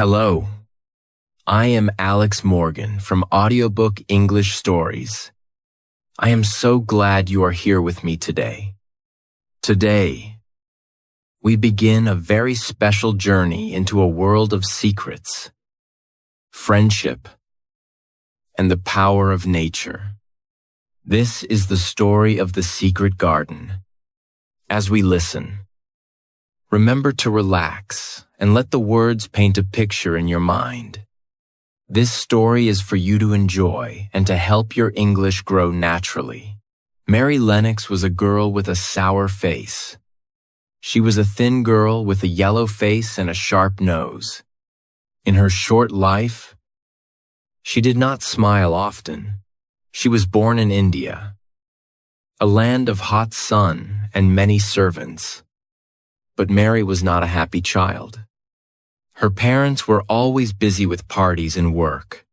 Hello, I am Alex Morgan from Audiobook English Stories. I am so glad you are here with me today. Today, we begin a very special journey into a world of secrets, friendship, and the power of nature. This is the story of the secret garden. As we listen, remember to relax and let the words paint a picture in your mind. This story is for you to enjoy and to help your English grow naturally. Mary Lennox was a girl with a sour face. She was a thin girl with a yellow face and a sharp nose. In her short life, she did not smile often. She was born in India, a land of hot sun and many servants. But Mary was not a happy child. Her parents were always busy with parties and work.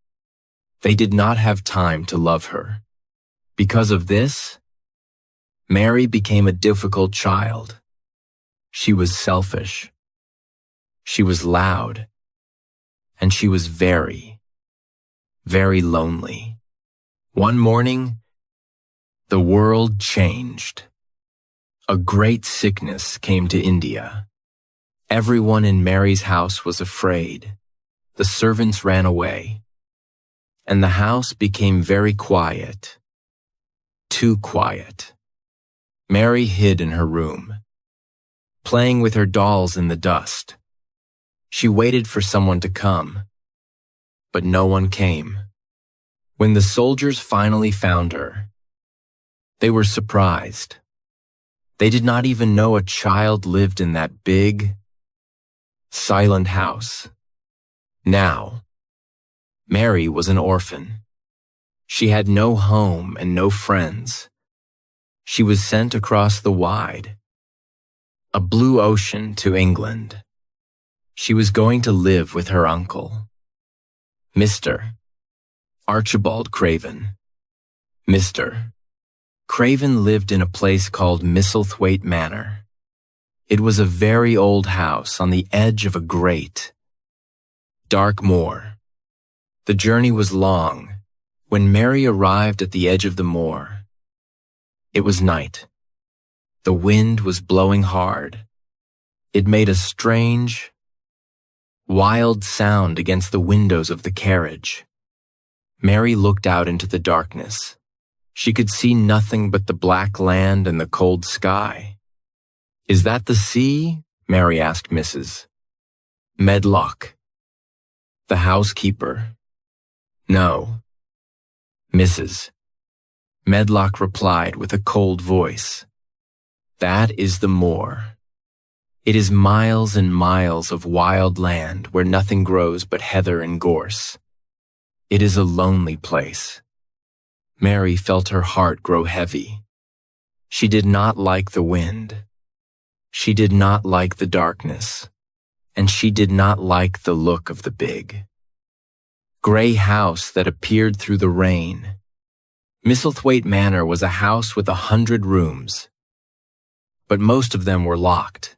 They did not have time to love her. Because of this, Mary became a difficult child. She was selfish. She was loud. And she was very, very lonely. One morning, the world changed. A great sickness came to India. Everyone in Mary's house was afraid. The servants ran away, and the house became very quiet. Too quiet. Mary hid in her room, playing with her dolls in the dust. She waited for someone to come, but no one came. When the soldiers finally found her, they were surprised. They did not even know a child lived in that big, silent house. Now, Mary was an orphan. She had no home and no friends. She was sent across the wide, a blue ocean to England. She was going to live with her uncle, Mr. Archibald Craven. Mr. Craven lived in a place called Misselthwaite Manor. It was a very old house on the edge of a great, dark moor. The journey was long. When Mary arrived at the edge of the moor, it was night. The wind was blowing hard. It made a strange, wild sound against the windows of the carriage. Mary looked out into the darkness. She could see nothing but the black land and the cold sky. "Is that the sea?" Mary asked Mrs. Medlock, the housekeeper. "No." Mrs. Medlock replied with a cold voice. "That is the moor. It is miles and miles of wild land where nothing grows but heather and gorse. It is a lonely place." Mary felt her heart grow heavy. She did not like the wind. She did not like the darkness, and she did not like the look of the big, gray house that appeared through the rain. Misselthwaite Manor was a house with 100 rooms, but most of them were locked.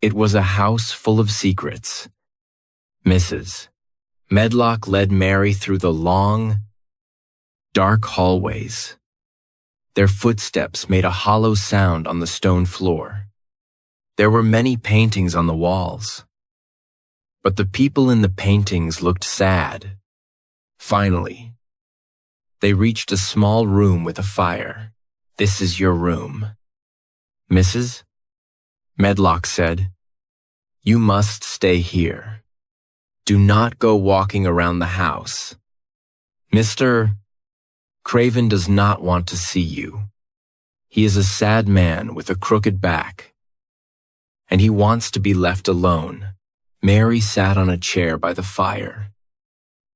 It was a house full of secrets. Mrs. Medlock led Mary through the long, dark hallways. Their footsteps made a hollow sound on the stone floor. There were many paintings on the walls, but the people in the paintings looked sad. Finally, they reached a small room with a fire. "This is your room," Mrs. Medlock said. "You must stay here. Do not go walking around the house. Mr. Craven does not want to see you. He is a sad man with a crooked back, and he wants to be left alone." Mary sat on a chair by the fire.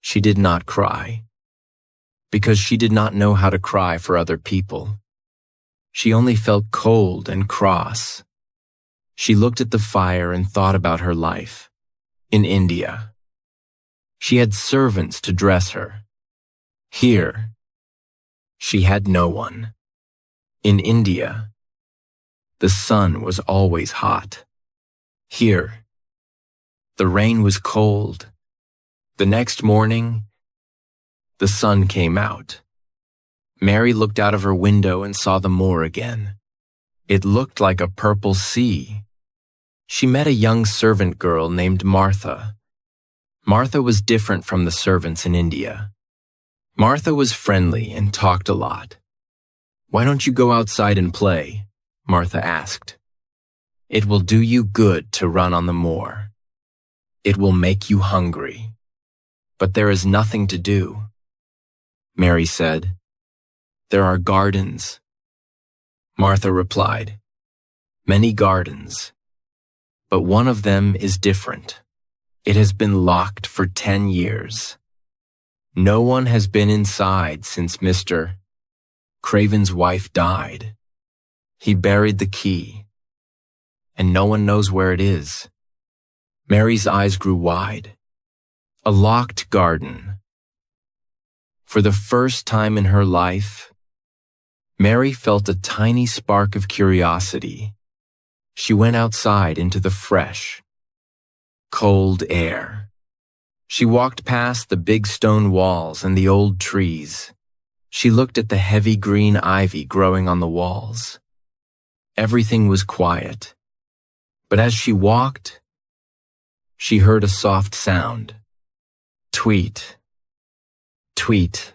She did not cry, because she did not know how to cry for other people. She only felt cold and cross. She looked at the fire and thought about her life in India. She had servants to dress her. Here, she had no one. In India, the sun was always hot. Here, The rain was cold. The next morning, the sun came out. Mary looked out of her window and saw the moor again. It looked like a purple sea. She met a young servant girl named Martha. Martha was different from the servants in India. Martha was friendly and talked a lot. "Why don't you go outside and play?" Martha asked. "It will do you good to run on the moor. It will make you hungry. But there is nothing to do." Mary said, "There are gardens." Martha replied, "Many gardens, but one of them is different. It has been locked for 10 years. No one has been inside since Mr. Craven's wife died. He buried the key, and no one knows where it is." Mary's eyes grew wide. A locked garden. For the first time in her life, Mary felt a tiny spark of curiosity. She went outside into the fresh, cold air. She walked past the big stone walls and the old trees. She looked at the heavy green ivy growing on the walls. Everything was quiet. But as she walked, she heard a soft sound. Tweet, tweet,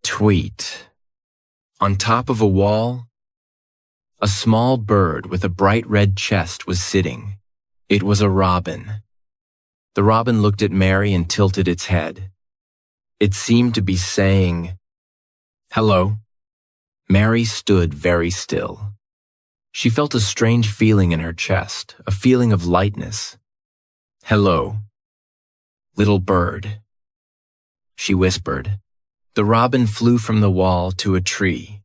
tweet. On top of a wall, a small bird with a bright red chest was sitting. It was a robin. The robin looked at Mary and tilted its head. It seemed to be saying, "Hello." Mary stood very still. She felt a strange feeling in her chest, a feeling of lightness. "Hello, little bird," she whispered. The robin flew from the wall to a tree,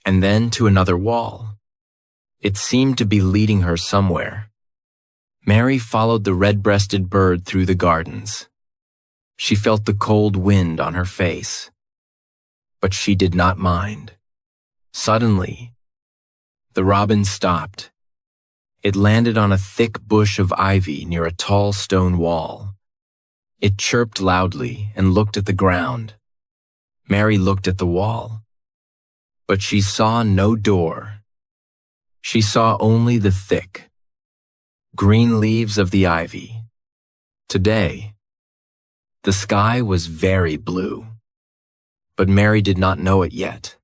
and then to another wall. It seemed to be leading her somewhere. Mary followed the red-breasted bird through the gardens. She felt the cold wind on her face, but she did not mind. Suddenly, the robin stopped. It landed on a thick bush of ivy near a tall stone wall. It chirped loudly and looked at the ground. Mary looked at the wall, but she saw no door. She saw only the thick, green leaves of the ivy. Today, the sky was very blue, but Mary did not know it yet.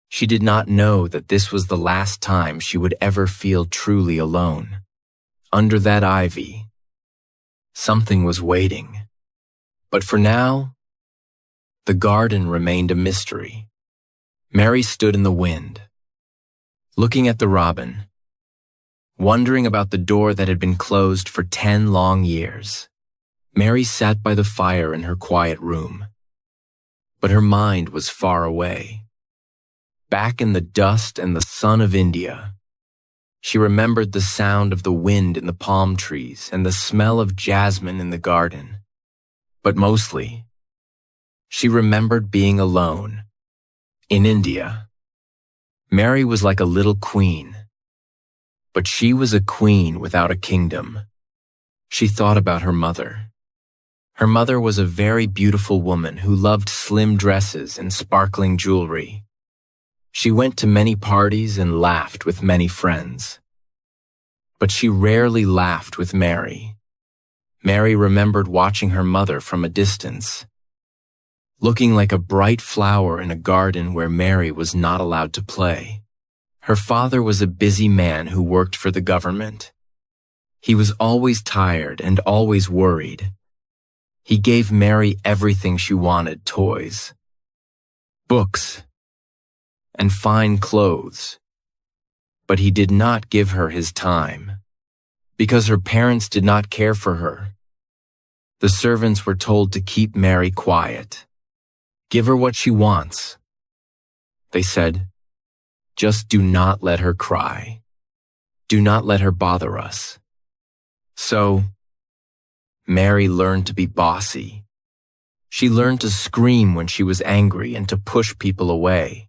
She did not know that this was the last time she would ever feel truly alone. Under that ivy, something was waiting. But for now, the garden remained a mystery. Mary stood in the wind, looking at the robin, wondering about the door that had been closed for 10 long years. Mary sat by the fire in her quiet room, but her mind was far away. Back in the dust and the sun of India, she remembered the sound of the wind in the palm trees and the smell of jasmine in the garden. But mostly, she remembered being alone. In India, Mary was like a little queen, but she was a queen without a kingdom. She thought about her mother. Her mother was a very beautiful woman who loved slim dresses and sparkling jewelry. She went to many parties and laughed with many friends. But she rarely laughed with Mary. Mary remembered watching her mother from a distance, looking like a bright flower in a garden where Mary was not allowed to play. Her father was a busy man who worked for the government. He was always tired and always worried. He gave Mary everything she wanted: toys, books, and fine clothes. But he did not give her his time, because her parents did not care for her. The servants were told to keep Mary quiet. Give her what she wants. They said, just do not let her cry. Do not let her bother us. So, Mary learned to be bossy. She learned to scream when she was angry and to push people away.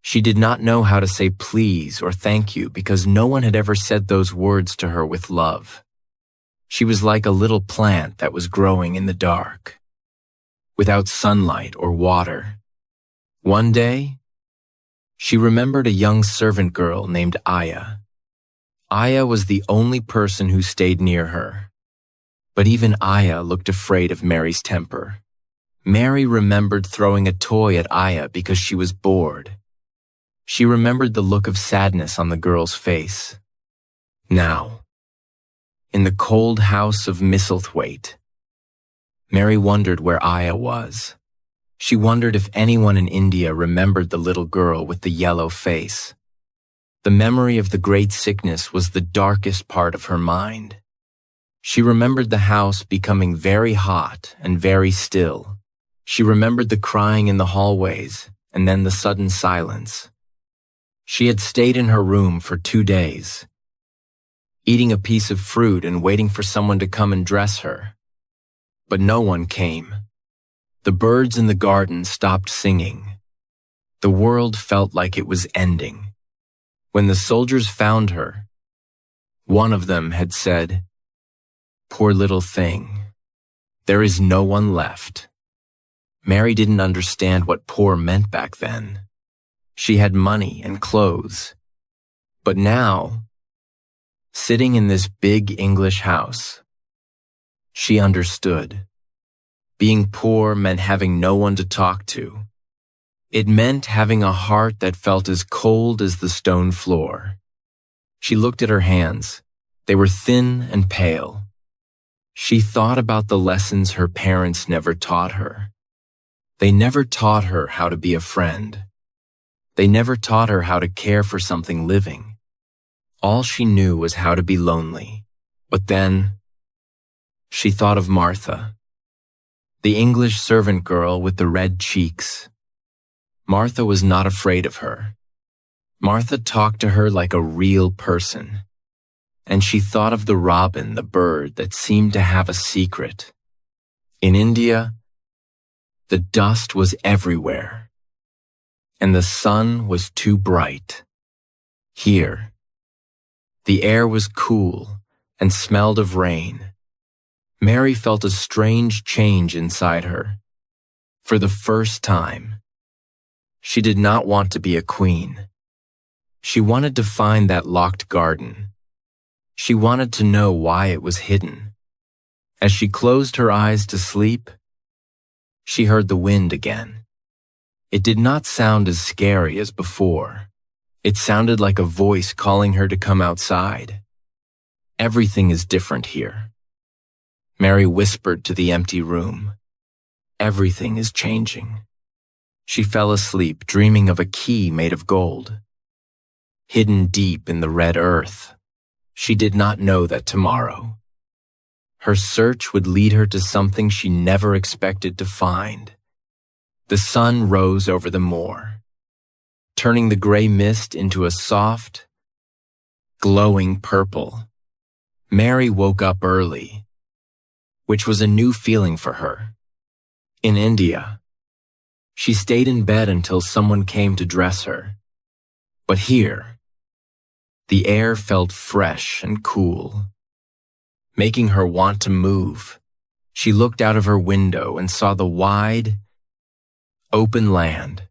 She did not know how to say please or thank you because no one had ever said those words to her with love. She was like a little plant that was growing in the dark, without sunlight or water. One day, she remembered a young servant girl named Aya. Aya was the only person who stayed near her. But even Aya looked afraid of Mary's temper. Mary remembered throwing a toy at Aya because she was bored. She remembered the look of sadness on the girl's face. Now, in the cold house of Misselthwaite, Mary wondered where Aya was. She wondered if anyone in India remembered the little girl with the yellow face. The memory of the great sickness was the darkest part of her mind. She remembered the house becoming very hot and very still. She remembered the crying in the hallways and then the sudden silence. She had stayed in her room for 2 days, eating a piece of fruit and waiting for someone to come and dress her. But no one came. The birds in the garden stopped singing. The world felt like it was ending. When the soldiers found her, one of them had said, "Poor little thing, there is no one left." Mary didn't understand what poor meant back then. She had money and clothes. But now, sitting in this big English house, she understood. Being poor meant having no one to talk to. It meant having a heart that felt as cold as the stone floor. She looked at her hands. They were thin and pale. She thought about the lessons her parents never taught her. They never taught her how to be a friend. They never taught her how to care for something living. All she knew was how to be lonely. But then, she thought of Martha, the English servant girl with the red cheeks. Martha was not afraid of her. Martha talked to her like a real person. And she thought of the robin, the bird that seemed to have a secret. In India, the dust was everywhere, and the sun was too bright. Here, the air was cool and smelled of rain. Mary felt a strange change inside her. For the first time, she did not want to be a queen. She wanted to find that locked garden. She wanted to know why it was hidden. As she closed her eyes to sleep, she heard the wind again. It did not sound as scary as before. It sounded like a voice calling her to come outside. Everything is different here. Mary whispered to the empty room. Everything is changing. She fell asleep, dreaming of a key made of gold, hidden deep in the red earth. She did not know that tomorrow, her search would lead her to something she never expected to find. The sun rose over the moor, turning the gray mist into a soft, glowing purple. Mary woke up early, which was a new feeling for her. In India, she stayed in bed until someone came to dress her. But here, the air felt fresh and cool, making her want to move. She looked out of her window and saw the wide, open land.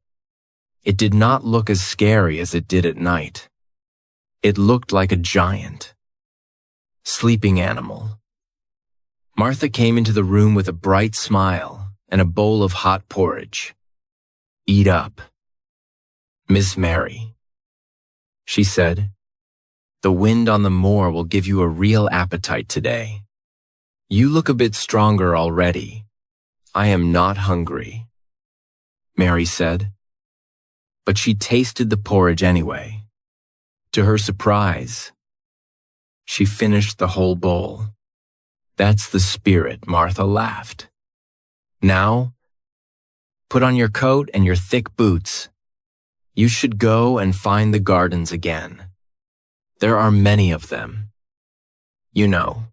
It did not look as scary as it did at night. It looked like a giant, sleeping animal. Martha came into the room with a bright smile and a bowl of hot porridge. "Eat up, Miss Mary," she said. "The wind on the moor will give you a real appetite today. You look a bit stronger already. I am not hungry," Mary said. But she tasted the porridge anyway. To her surprise, she finished the whole bowl. "That's the spirit," Martha laughed. "Now, put on your coat and your thick boots. You should go and find the gardens again. There are many of them. You know,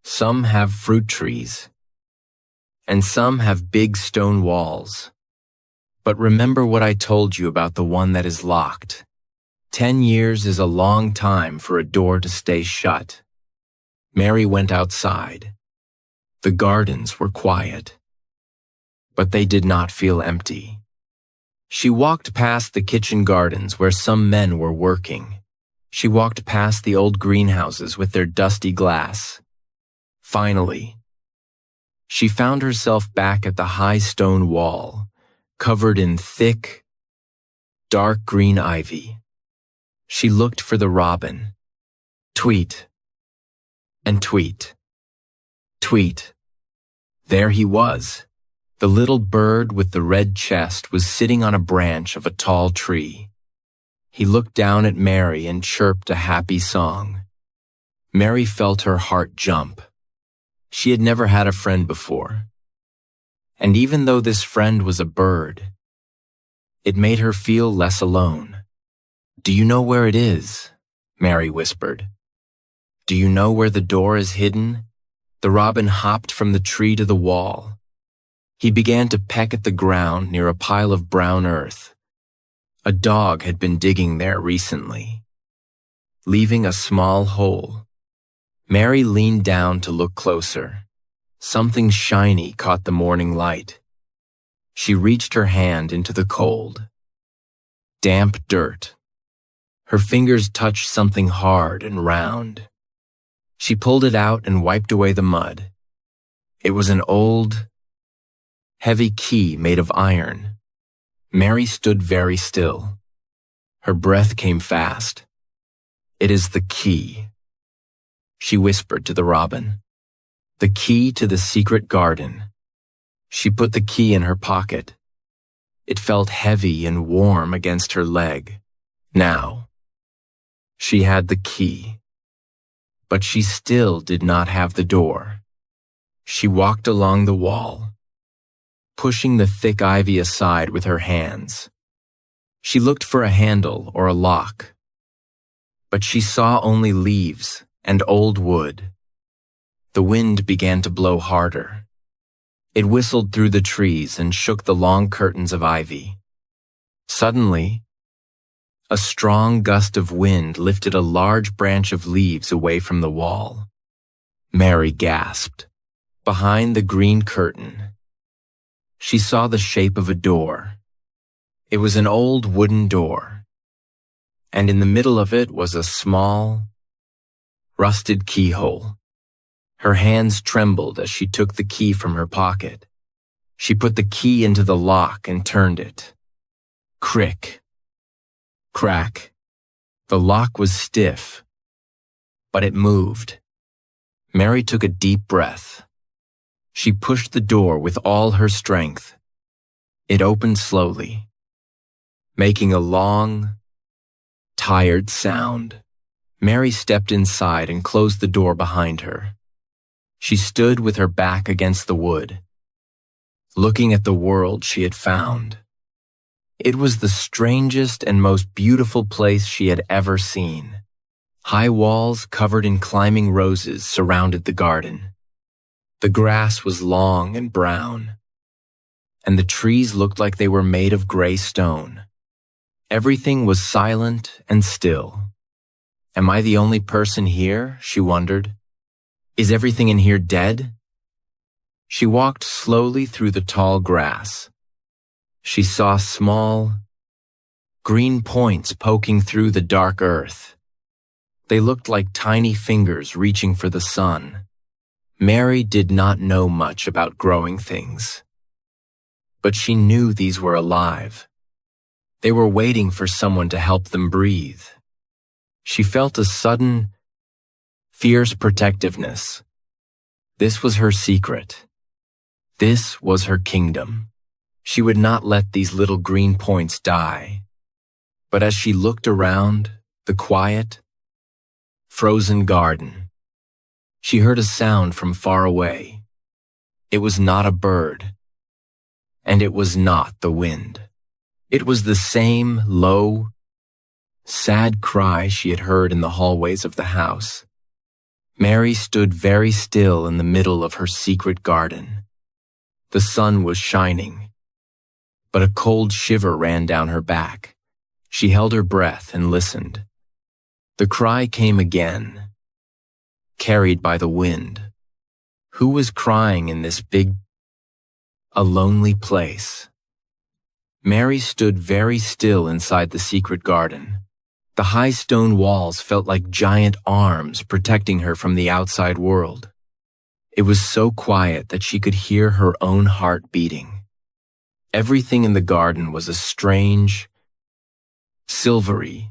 some have fruit trees, and some have big stone walls. But remember what I told you about the one that is locked. 10 years is a long time for a door to stay shut. Mary went outside. The gardens were quiet, but they did not feel empty. She walked past the kitchen gardens where some men were working. She walked past the old greenhouses with their dusty glass. Finally, she found herself back at the high stone wall, covered in thick, dark green ivy. She looked for the robin. Tweet, and tweet, tweet. There he was. The little bird with the red chest was sitting on a branch of a tall tree. He looked down at Mary and chirped a happy song. Mary felt her heart jump. She had never had a friend before. And even though this friend was a bird, it made her feel less alone. "Do you know where it is?" Mary whispered. "Do you know where the door is hidden?" The robin hopped from the tree to the wall. He began to peck at the ground near a pile of brown earth. A dog had been digging there recently, leaving a small hole. Mary leaned down to look closer. Something shiny caught the morning light. She reached her hand into the cold, damp dirt. Her fingers touched something hard and round. She pulled it out and wiped away the mud. It was an old, heavy key made of iron. Mary stood very still. Her breath came fast. "It is the key," she whispered to the robin. "The key to the secret garden." She put the key in her pocket. It felt heavy and warm against her leg. Now, she had the key. But she still did not have the door. She walked along the wall, pushing the thick ivy aside with her hands. She looked for a handle or a lock, but she saw only leaves and old wood. The wind began to blow harder. It whistled through the trees and shook the long curtains of ivy. Suddenly, a strong gust of wind lifted a large branch of leaves away from the wall. Mary gasped. Behind the green curtain, she saw the shape of a door. It was an old wooden door, and in the middle of it was a small, rusted keyhole. Her hands trembled as she took the key from her pocket. She put the key into the lock and turned it. Crick. Crack. The lock was stiff, but it moved. Mary took a deep breath. She pushed the door with all her strength. It opened slowly, making a long, tired sound. Mary stepped inside and closed the door behind her. She stood with her back against the wood, looking at the world she had found. It was the strangest and most beautiful place she had ever seen. High walls covered in climbing roses surrounded the garden. The grass was long and brown, and the trees looked like they were made of gray stone. Everything was silent and still. "Am I the only person here?" she wondered. "Is everything in here dead?" She walked slowly through the tall grass. She saw small, green points poking through the dark earth. They looked like tiny fingers reaching for the sun. Mary did not know much about growing things, but she knew these were alive. They were waiting for someone to help them breathe. She felt a sudden, fierce protectiveness. This was her secret. This was her kingdom. She would not let these little green points die. But as she looked around the quiet, frozen garden, she heard a sound from far away. It was not a bird, and it was not the wind. It was the same low, sad cry she had heard in the hallways of the house. Mary stood very still in the middle of her secret garden. The sun was shining, but a cold shiver ran down her back. She held her breath and listened. The cry came again, carried by the wind. Who was crying in this big, a lonely place? Mary stood very still inside the secret garden. The high stone walls felt like giant arms protecting her from the outside world. It was so quiet that she could hear her own heart beating. Everything in the garden was a strange, silvery,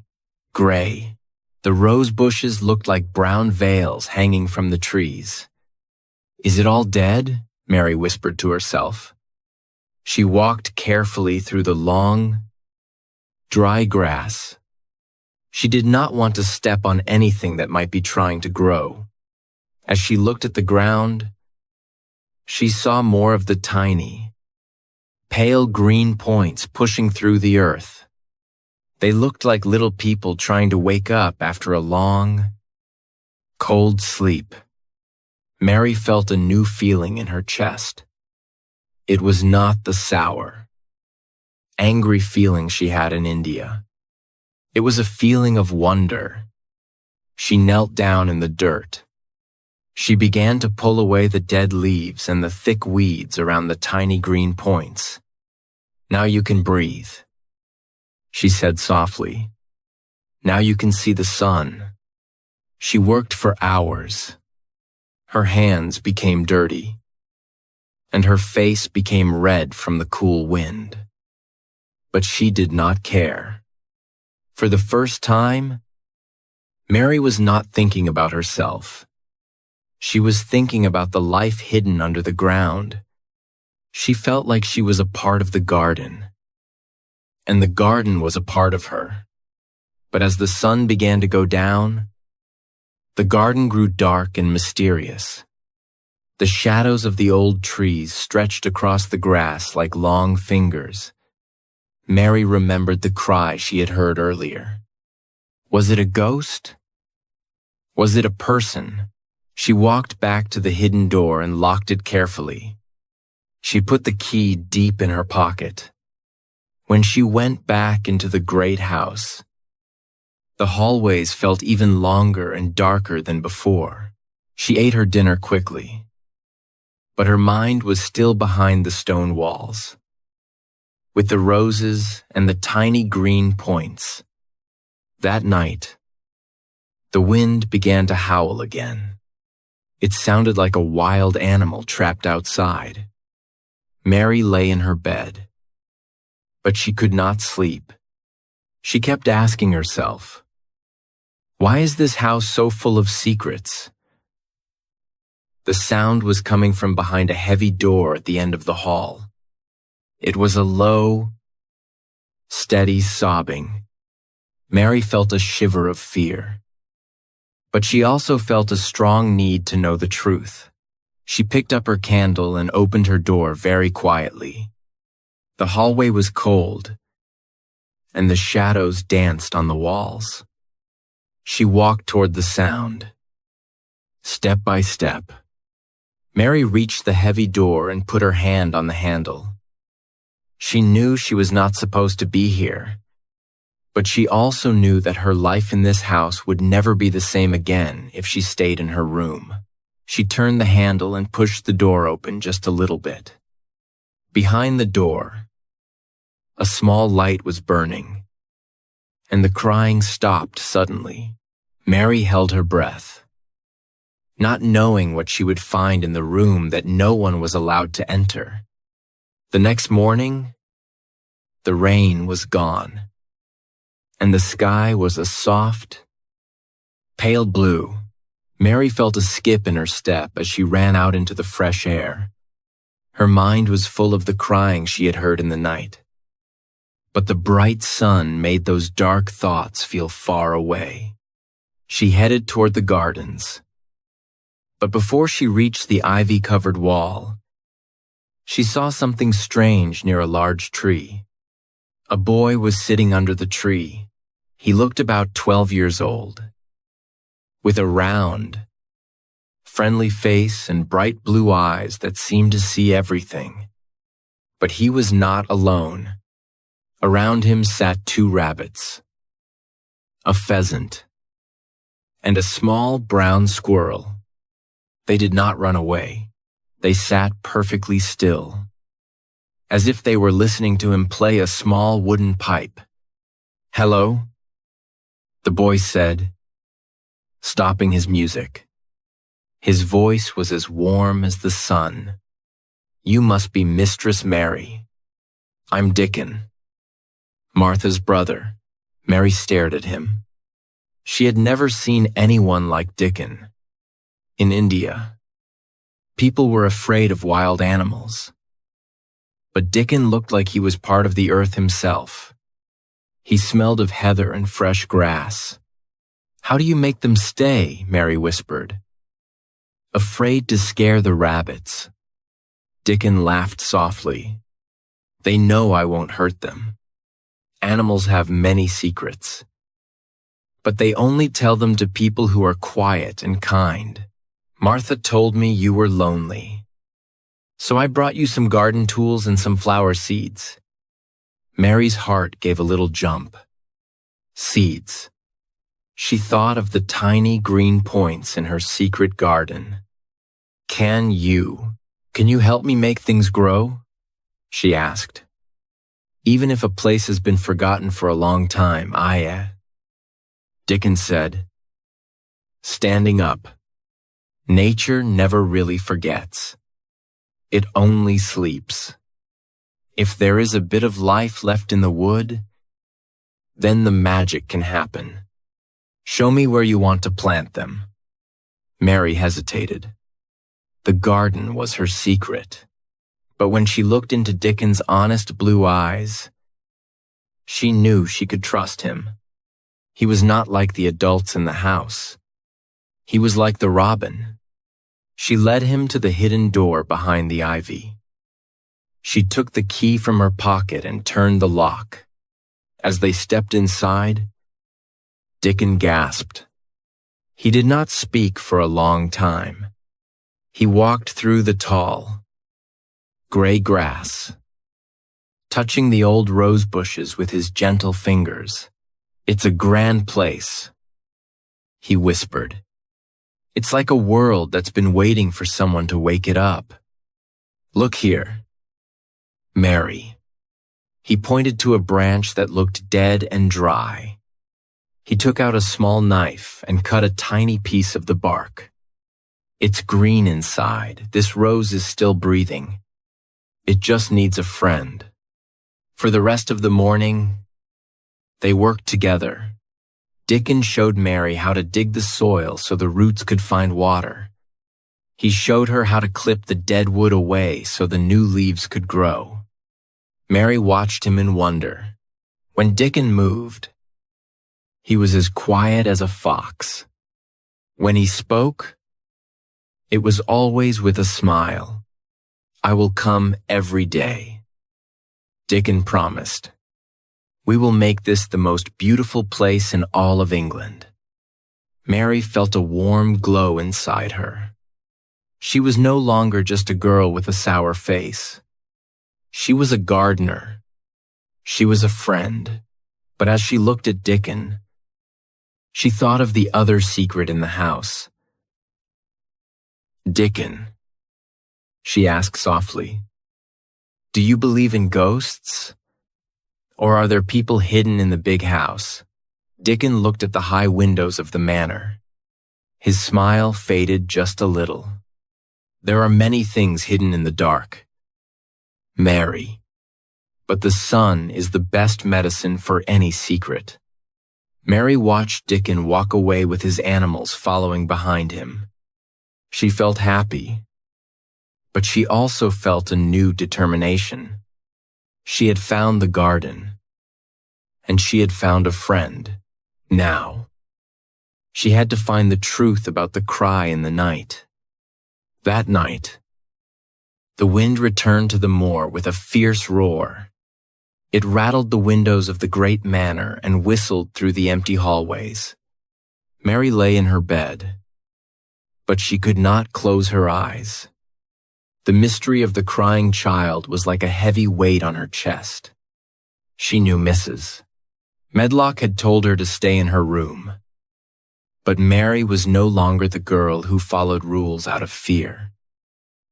gray. The rose bushes looked like brown veils hanging from the trees. "Is it all dead?" Mary whispered to herself. She walked carefully through the long, dry grass. She did not want to step on anything that might be trying to grow. As she looked at the ground, she saw more of the tiny, pale green points pushing through the earth. They looked like little people trying to wake up after a long, cold sleep. Mary felt a new feeling in her chest. It was not the sour, angry feeling she had in India. It was a feeling of wonder. She knelt down in the dirt. She began to pull away the dead leaves and the thick weeds around the tiny green points. "Now you can breathe," she said softly. "Now you can see the sun." She worked for hours. Her hands became dirty, and her face became red from the cool wind. But she did not care. For the first time, Mary was not thinking about herself. She was thinking about the life hidden under the ground. She felt like she was a part of the garden, and the garden was a part of her. But as the sun began to go down, the garden grew dark and mysterious. The shadows of the old trees stretched across the grass like long fingers. Mary remembered the cry she had heard earlier. Was it a ghost? Was it a person? She walked back to the hidden door and locked it carefully. She put the key deep in her pocket. When she went back into the great house, the hallways felt even longer and darker than before. She ate her dinner quickly, but her mind was still behind the stone walls, with the roses and the tiny green points. That night, the wind began to howl again. It sounded like a wild animal trapped outside. Mary lay in her bed, but she could not sleep. She kept asking herself, "Why is this house so full of secrets?" The sound was coming from behind a heavy door at the end of the hall. It was a low, steady sobbing. Mary felt a shiver of fear. But she also felt a strong need to know the truth. She picked up her candle and opened her door very quietly. The hallway was cold, and the shadows danced on the walls. She walked toward the sound. Step by step, Mary reached the heavy door and put her hand on the handle. She knew she was not supposed to be here, but she also knew that her life in this house would never be the same again if she stayed in her room. She turned the handle and pushed the door open just a little bit. Behind the door, a small light was burning, and the crying stopped suddenly. Mary held her breath, not knowing what she would find in the room that no one was allowed to enter. The next morning, the rain was gone, and the sky was a soft, pale blue. Mary felt a skip in her step as she ran out into the fresh air. Her mind was full of the crying she had heard in the night. But the bright sun made those dark thoughts feel far away. She headed toward the gardens. But before she reached the ivy-covered wall, she saw something strange near a large tree. A boy was sitting under the tree. He looked about 12 years old, with a round, friendly face and bright blue eyes that seemed to see everything. But he was not alone. Around him sat 2 rabbits, a pheasant, and a small brown squirrel. They did not run away. They sat perfectly still, as if they were listening to him play a small wooden pipe. "Hello?" the boy said, stopping his music. His voice was as warm as the sun. "You must be Mistress Mary." "I'm Dickon." Martha's brother. Mary stared at him. She had never seen anyone like Dickon. In India, people were afraid of wild animals. But Dickon looked like he was part of the earth himself. He smelled of heather and fresh grass. "How do you make them stay?" Mary whispered. "Afraid to scare the rabbits." Dickon laughed softly. "They know I won't hurt them. Animals have many secrets. But they only tell them to people who are quiet and kind. Martha told me you were lonely. So I brought you some garden tools and some flower seeds." Mary's heart gave a little jump. Seeds. She thought of the tiny green points in her secret garden. Can you help me make things grow?" she asked. "Even if a place has been forgotten for a long time, Dickon said, standing up. "Nature never really forgets. It only sleeps. If there is a bit of life left in the wood, then the magic can happen. Show me where you want to plant them." Mary hesitated. The garden was her secret. But when she looked into Dickon's honest blue eyes, she knew she could trust him. He was not like the adults in the house. He was like the robin. She led him to the hidden door behind the ivy. She took the key from her pocket and turned the lock. As they stepped inside, Dickon gasped. He did not speak for a long time. He walked through the tall, gray grass, touching the old rose bushes with his gentle fingers. "It's a grand place," he whispered. "It's like a world that's been waiting for someone to wake it up. Look here, Mary." He pointed to a branch that looked dead and dry. He took out a small knife and cut a tiny piece of the bark. "It's green inside. This rose is still breathing. It just needs a friend." For the rest of the morning, they worked together. Dickon showed Mary how to dig the soil so the roots could find water. He showed her how to clip the dead wood away so the new leaves could grow. Mary watched him in wonder. When Dickon moved, he was as quiet as a fox. When he spoke, it was always with a smile. "I will come every day," Dickon promised. "We will make this the most beautiful place in all of England." Mary felt a warm glow inside her. She was no longer just a girl with a sour face. She was a gardener. She was a friend. But as she looked at Dickon, she thought of the other secret in the house. "Dickon," she asked softly, "do you believe in ghosts? Or are there people hidden in the big house?" Dickon looked at the high windows of the manor. His smile faded just a little. "There are many things hidden in the dark, Mary, but the sun is the best medicine for any secret." Mary watched Dickon walk away with his animals following behind him. She felt happy, but she also felt a new determination. She had found the garden, and she had found a friend. Now, she had to find the truth about the cry in the night. That night, the wind returned to the moor with a fierce roar. It rattled the windows of the great manor and whistled through the empty hallways. Mary lay in her bed, but she could not close her eyes. The mystery of the crying child was like a heavy weight on her chest. She knew Mrs. Medlock had told her to stay in her room, But Mary was no longer the girl who followed rules out of fear.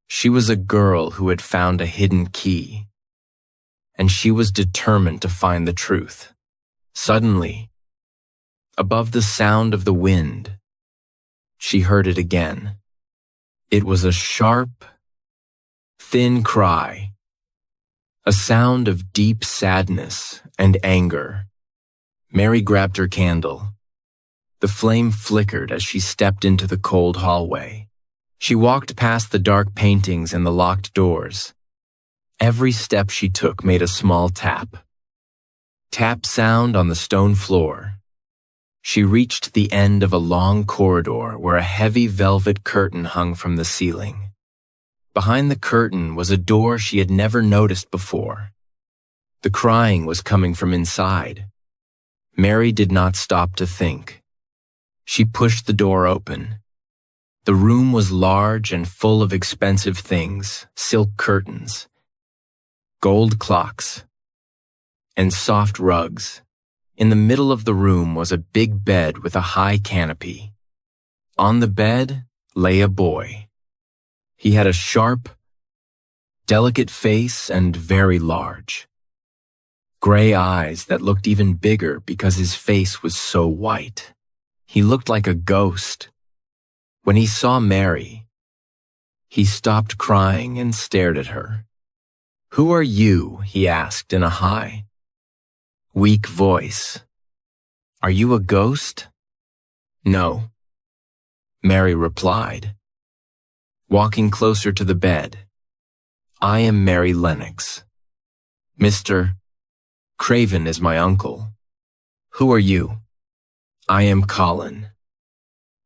She was a girl who had found a hidden key, and she was determined to find the truth. Suddenly, above the sound of the wind, she heard it again. It was a sharp, thin cry, a sound of deep sadness and anger. Mary grabbed her candle. The flame flickered as she stepped into the cold hallway. She walked past the dark paintings and the locked doors. Every step she took made a small tap. Tap sound on the stone floor. She reached the end of a long corridor where a heavy velvet curtain hung from the ceiling. Behind the curtain was a door she had never noticed before. The crying was coming from inside. Mary did not stop to think. She pushed the door open. The room was large and full of expensive things, silk curtains, gold clocks, and soft rugs. In the middle of the room was a big bed with a high canopy. On the bed lay a boy. He had a sharp, delicate face and very large, gray eyes that looked even bigger because his face was so white. He looked like a ghost. When he saw Mary, he stopped crying and stared at her. "Who are you?" he asked in a high, weak voice. "Are you a ghost?" "No," Mary replied, walking closer to the bed. "I am Mary Lennox. Mr. Craven is my uncle. Who are you?" "I am Colin,"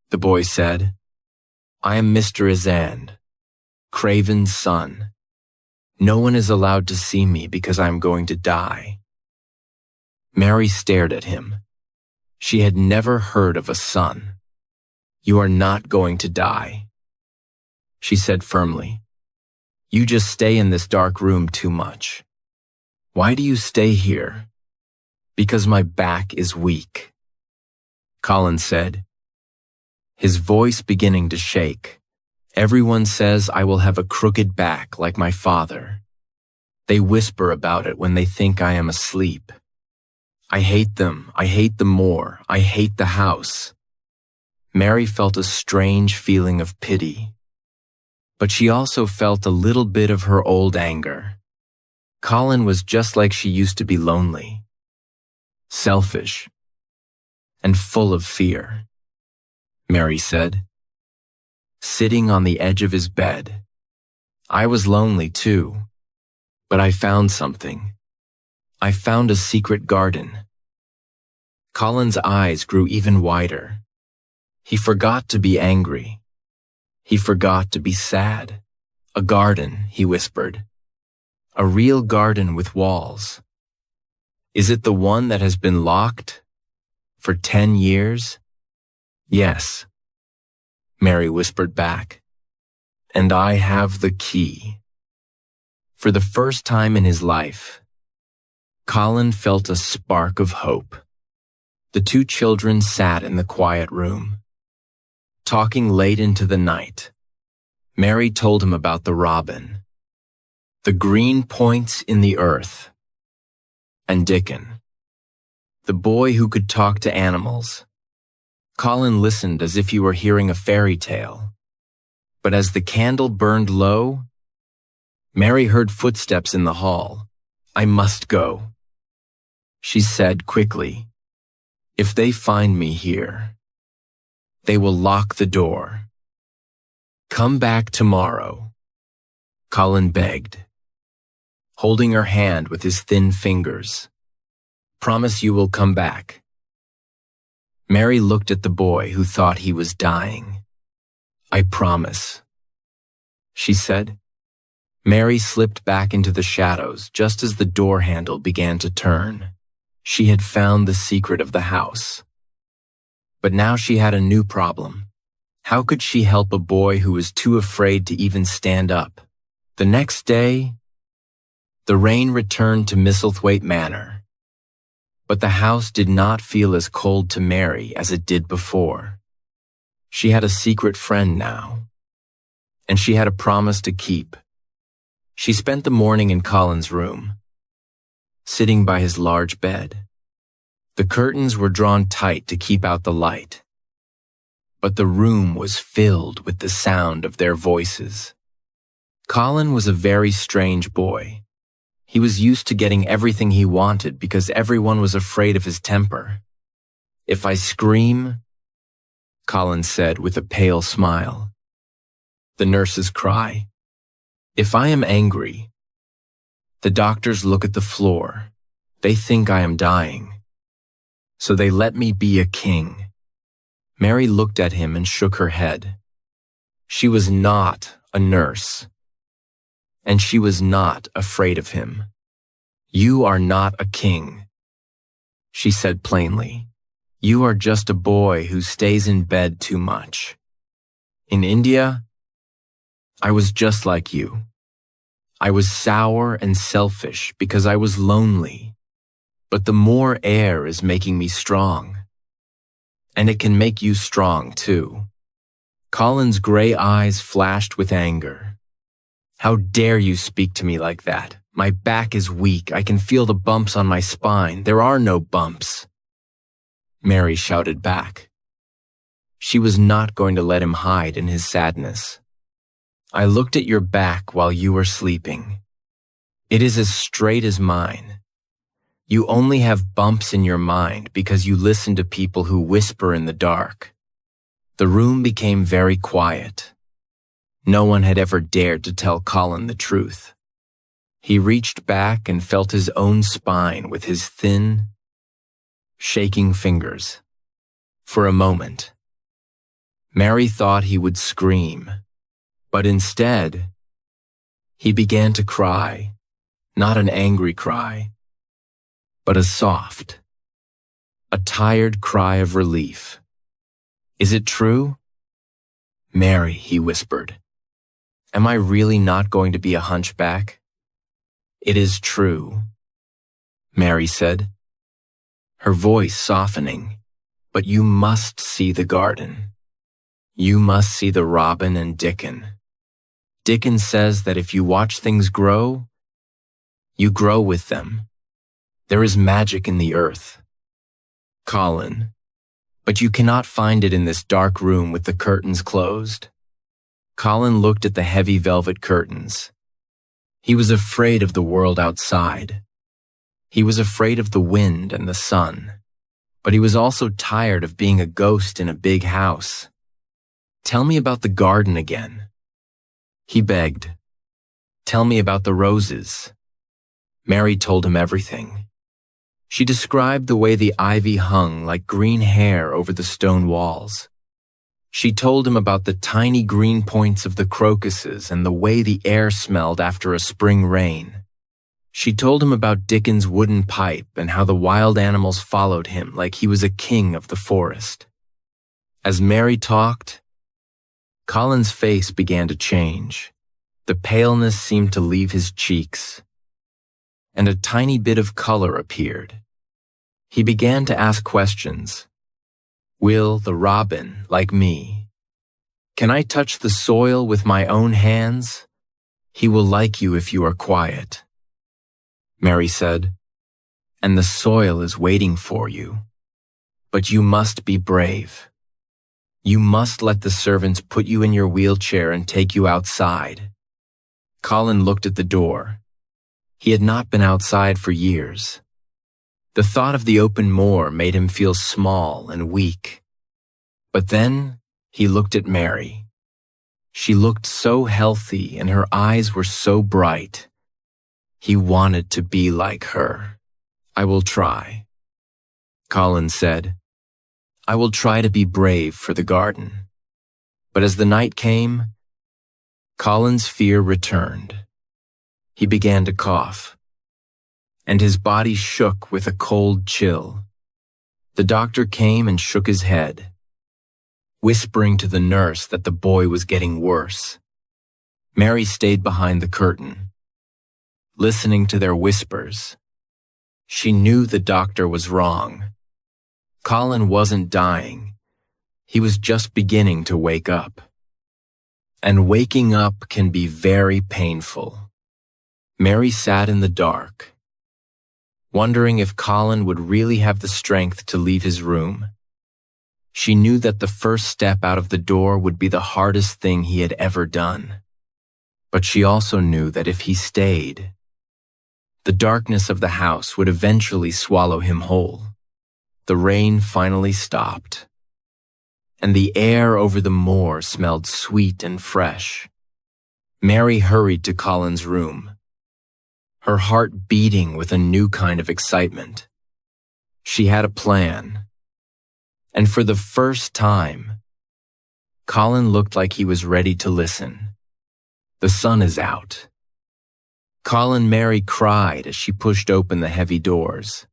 the boy said. "I am Mr. Izand, Craven's son. No one is allowed to see me because I am going to die." Mary stared at him. She had never heard of a son. "You are not going to die," she said firmly. "You just stay in this dark room too much." "Why do you stay here?" "Because my back is weak," Colin said, his voice beginning to shake. "Everyone says I will have a crooked back like my father. They whisper about it when they think I am asleep. I hate them. I hate them more. I hate the house." Mary felt a strange feeling of pity, but she also felt a little bit of her old anger. Colin was just like she used to be, lonely, selfish, and full of fear. Mary said, sitting on the edge of his bed. "I was lonely too, but I found something. I found a secret garden." Colin's eyes grew even wider. He forgot to be angry. He forgot to be sad. "A garden," he whispered. "A real garden with walls. Is it the one that has been locked for 10 years? "Yes," Mary whispered back. "And I have the key." For the first time in his life, Colin felt a spark of hope. The two children sat in the quiet room, talking late into the night. Mary told him about the robin, the green points in the earth, and Dickon, the boy who could talk to animals. Colin listened as if he were hearing a fairy tale. But as the candle burned low, Mary heard footsteps in the hall. "I must go," she said quickly. "If they find me here, they will lock the door." "Come back tomorrow," Colin begged, holding her hand with his thin fingers. "Promise you will come back." Mary looked at the boy who thought he was dying. "I promise," she said. Mary slipped back into the shadows just as the door handle began to turn. She had found the secret of the house. But now she had a new problem. How could she help a boy who was too afraid to even stand up? The next day, the rain returned to Misselthwaite Manor. But the house did not feel as cold to Mary as it did before. She had a secret friend now, and she had a promise to keep. She spent the morning in Colin's room, sitting by his large bed. The curtains were drawn tight to keep out the light, but the room was filled with the sound of their voices. Colin was a very strange boy. He was used to getting everything he wanted because everyone was afraid of his temper. "If I scream," Colin said with a pale smile, "the nurses cry. If I am angry, the doctors look at the floor. They think I am dying. So they let me be a king." Mary looked at him and shook her head. She was not a nurse, and she was not afraid of him. "You are not a king," she said plainly. "You are just a boy who stays in bed too much. In India, I was just like you. I was sour and selfish because I was lonely. But the more air is making me strong. And it can make you strong, too." Colin's gray eyes flashed with anger. "How dare you speak to me like that? My back is weak. I can feel the bumps on my spine. There are no bumps." Mary shouted back. She was not going to let him hide in his sadness. "I looked at your back while you were sleeping. It is as straight as mine. You only have bumps in your mind because you listen to people who whisper in the dark." The room became very quiet. No one had ever dared to tell Colin the truth. He reached back and felt his own spine with his thin, shaking fingers. For a moment, Mary thought he would scream, but instead, he began to cry, not an angry cry, but a soft, a tired cry of relief. "Is it true?" "Mary," he whispered, "am I really not going to be a hunchback?" "It is true," Mary said, her voice softening, "but you must see the garden. You must see the robin and Dickon. Dickon says that if you watch things grow, you grow with them. There is magic in the earth." "Colin, but you cannot find it in this dark room with the curtains closed." Colin looked at the heavy velvet curtains. He was afraid of the world outside. He was afraid of the wind and the sun, but he was also tired of being a ghost in a big house. "Tell me about the garden again," he begged. "Tell me about the roses." Mary told him everything. She described the way the ivy hung like green hair over the stone walls. She told him about the tiny green points of the crocuses and the way the air smelled after a spring rain. She told him about Dickon's wooden pipe and how the wild animals followed him like he was a king of the forest. As Mary talked, Colin's face began to change. The paleness seemed to leave his cheeks, and a tiny bit of color appeared. He began to ask questions. "Will the robin like me? Can I touch the soil with my own hands? He will like you if you are quiet," Mary said, "and the soil is waiting for you. But you must be brave. You must let the servants put you in your wheelchair and take you outside." Colin looked at the door. He had not been outside for years. The thought of the open moor made him feel small and weak. But then he looked at Mary. She looked so healthy and her eyes were so bright. He wanted to be like her. "I will try," Colin said. "I will try to be brave for the garden." But as the night came, Colin's fear returned. He began to cough, and his body shook with a cold chill. The doctor came and shook his head, whispering to the nurse that the boy was getting worse. Mary stayed behind the curtain, listening to their whispers. She knew the doctor was wrong. Colin wasn't dying. He was just beginning to wake up. And waking up can be very painful. Mary sat in the dark, wondering if Colin would really have the strength to leave his room. She knew that the first step out of the door would be the hardest thing he had ever done. But she also knew that if he stayed, the darkness of the house would eventually swallow him whole. The rain finally stopped, and the air over the moor smelled sweet and fresh. Mary hurried to Colin's room, her heart beating with a new kind of excitement. She had a plan, and for the first time, Colin looked like he was ready to listen. "The sun is out." Colin, Mary cried as she pushed open the heavy doors.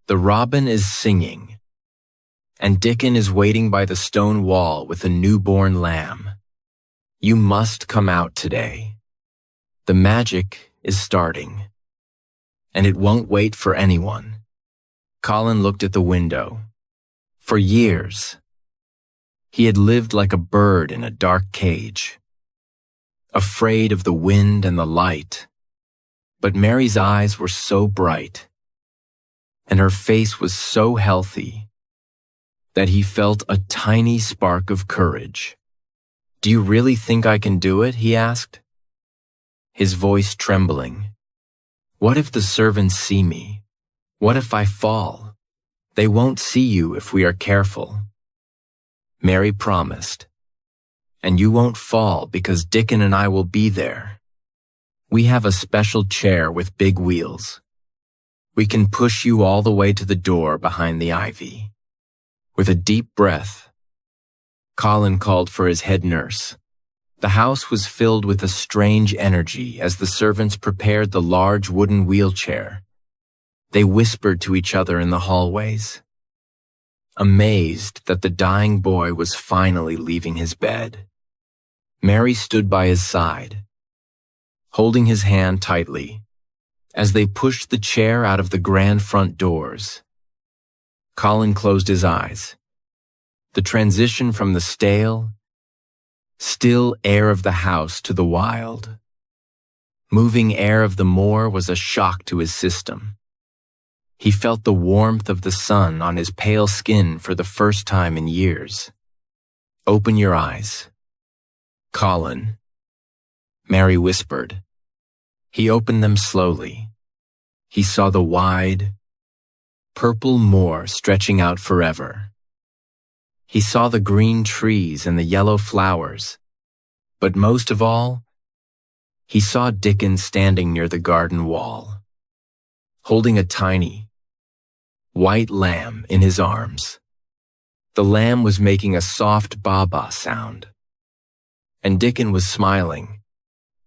"The robin is singing, and Dickon is waiting by the stone wall with a newborn lamb. You must come out today. The magic is starting, and it won't wait for anyone." Colin looked at the window. For years, he had lived like a bird in a dark cage, afraid of the wind and the light. But Mary's eyes were so bright, and her face was so healthy, that he felt a tiny spark of courage. "Do you really think I can do it?" he asked, his voice trembling. "What if the servants see me? What if I fall? They won't see you if we are careful." Mary promised, "And you won't fall because Dickon and I will be there. We have a special chair with big wheels. We can push you all the way to the door behind the ivy." With a deep breath, Colin called for his head nurse. The house was filled with a strange energy as the servants prepared the large wooden wheelchair. They whispered to each other in the hallways, amazed that the dying boy was finally leaving his bed. Mary stood by his side, holding his hand tightly, as they pushed the chair out of the grand front doors. Colin closed his eyes. The transition from the stale, still air of the house to the wild, moving air of the moor was a shock to his system. He felt the warmth of the sun on his pale skin for the first time in years. "Open your eyes, Colin," Mary whispered. He opened them slowly. He saw the wide, purple moor stretching out forever. He saw the green trees and the yellow flowers, but most of all, he saw Dickon standing near the garden wall, holding a tiny, white lamb in his arms. The lamb was making a soft ba-ba sound, and Dickon was smiling.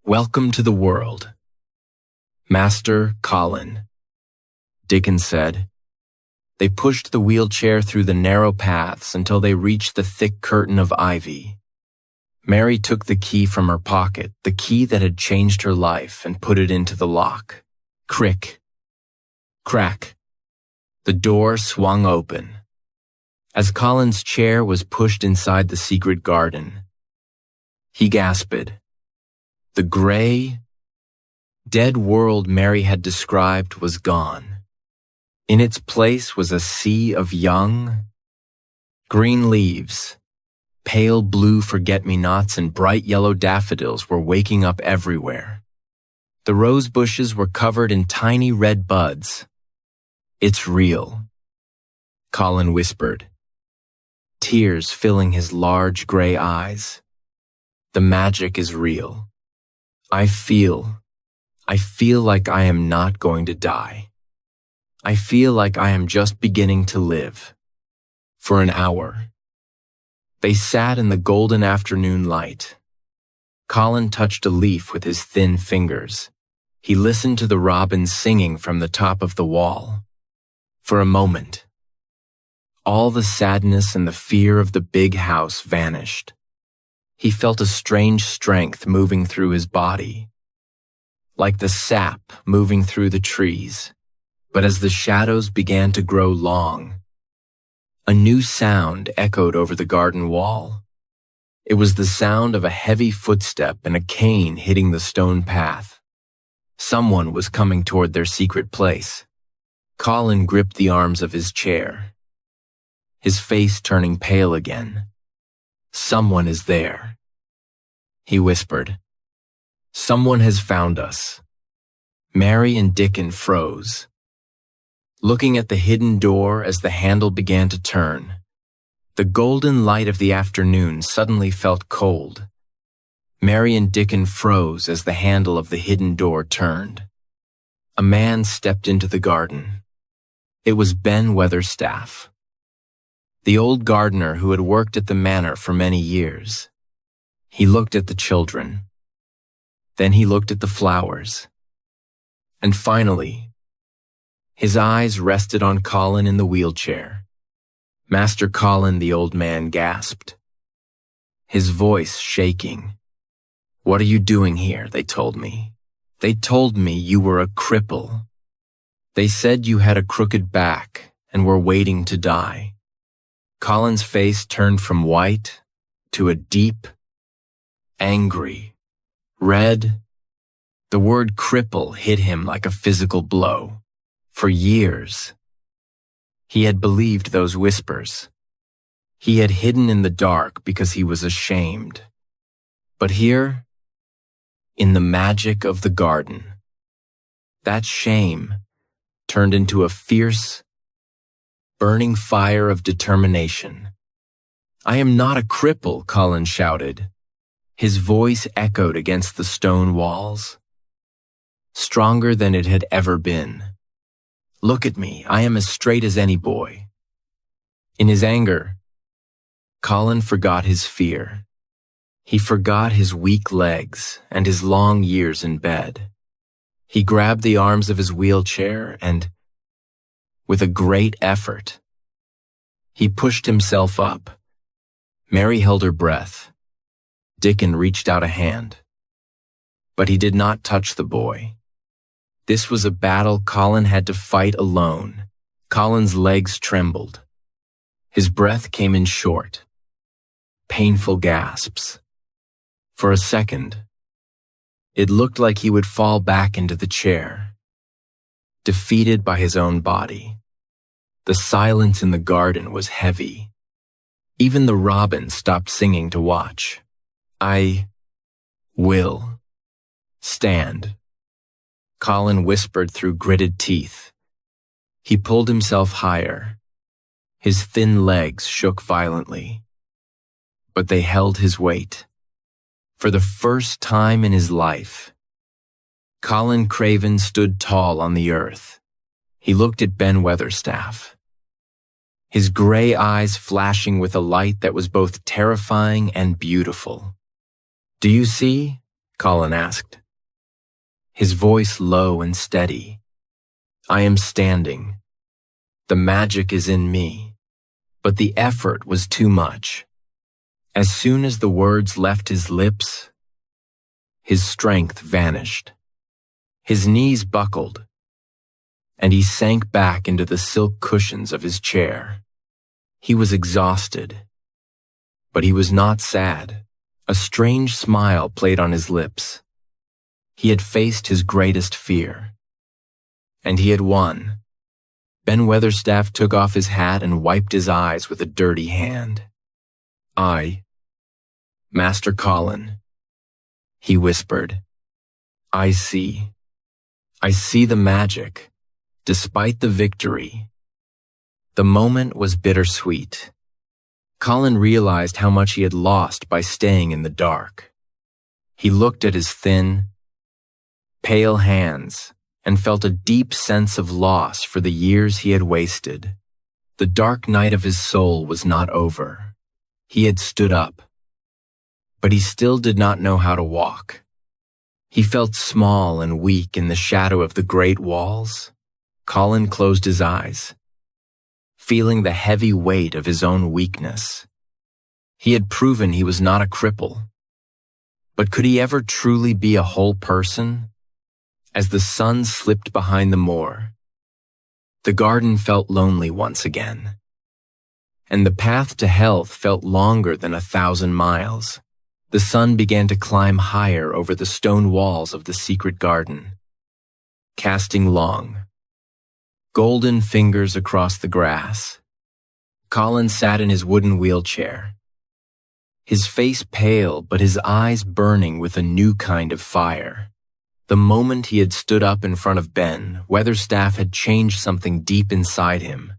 "Welcome to the world, Master Colin," Dickon said. They pushed the wheelchair through the narrow paths until they reached the thick curtain of ivy. Mary took the key from her pocket, the key that had changed her life, and put it into the lock. Crick, crack. The door swung open. As Colin's chair was pushed inside the secret garden, he gasped. The gray, dead world Mary had described was gone. In its place was a sea of young, green leaves. Pale blue forget-me-nots and bright yellow daffodils were waking up everywhere. The rose bushes were covered in tiny red buds. "It's real," Colin whispered, tears filling his large gray eyes. "The magic is real. I feel like I am not going to die. I feel like I am just beginning to live." For an hour, they sat in the golden afternoon light. Colin touched a leaf with his thin fingers. He listened to the robins singing from the top of the wall. For a moment, all the sadness and the fear of the big house vanished. He felt a strange strength moving through his body, like the sap moving through the trees. But as the shadows began to grow long, A new sound echoed over the garden wall. It was the sound of a heavy footstep and a cane hitting the stone path. Someone was coming toward their secret place. Colin gripped the arms of his chair, his face turning pale again. "Someone is there," he whispered. "Someone has found us." Mary and Dickon froze, looking at the hidden door as the handle began to turn. The golden light of the afternoon suddenly felt cold. Mary and Dickon froze as the handle of the hidden door turned. A man stepped into the garden. It was Ben Weatherstaff, the old gardener who had worked at the manor for many years. He looked at the children. Then he looked at the flowers. And finally, his eyes rested on Colin in the wheelchair. "Master Colin," the old man gasped, his voice shaking. "What are you doing here?" they told me. "They told me you were a cripple. They said you had a crooked back and were waiting to die." Colin's face turned from white to a deep, angry red. The word cripple hit him like a physical blow. For years, he had believed those whispers. He had hidden in the dark because he was ashamed. But here, in the magic of the garden, that shame turned into a fierce, burning fire of determination. "I am not a cripple," Colin shouted. His voice echoed against the stone walls, stronger than it had ever been. "Look at me, I am as straight as any boy." In his anger, Colin forgot his fear. He forgot his weak legs and his long years in bed. He grabbed the arms of his wheelchair and, with a great effort, he pushed himself up. Mary held her breath. Dickon reached out a hand, but he did not touch the boy. This was a battle Colin had to fight alone. Colin's legs trembled. His breath came in short, painful gasps. For a second, it looked like he would fall back into the chair, defeated by his own body. The silence in the garden was heavy. Even the robins stopped singing to watch. "I will stand," Colin whispered through gritted teeth. He pulled himself higher. His thin legs shook violently, but they held his weight. For the first time in his life, Colin Craven stood tall on the earth. He looked at Ben Weatherstaff, his gray eyes flashing with a light that was both terrifying and beautiful. "Do you see?" Colin asked, his voice low and steady. "I am standing. The magic is in me." But the effort was too much. As soon as the words left his lips, his strength vanished. His knees buckled, and he sank back into the silk cushions of his chair. He was exhausted, but he was not sad. A strange smile played on his lips. He had faced his greatest fear, and he had won. Ben Weatherstaff took off his hat and wiped his eyes with a dirty hand. "Master Colin," he whispered, I see the magic, despite the victory." The moment was bittersweet. Colin realized how much he had lost by staying in the dark. He looked at his thin, pale hands and felt a deep sense of loss for the years he had wasted. The dark night of his soul was not over. He had stood up, but he still did not know how to walk. He felt small and weak in the shadow of the great walls. Colin closed his eyes, feeling the heavy weight of his own weakness. He had proven he was not a cripple. But could he ever truly be a whole person? As the sun slipped behind the moor, the garden felt lonely once again. and the path to health felt longer than 1,000 miles. The sun began to climb higher over the stone walls of the secret garden, casting long, golden fingers across the grass. Colin sat in his wooden wheelchair, his face pale but his eyes burning with a new kind of fire. The moment he had stood up in front of Ben, Weatherstaff had changed something deep inside him.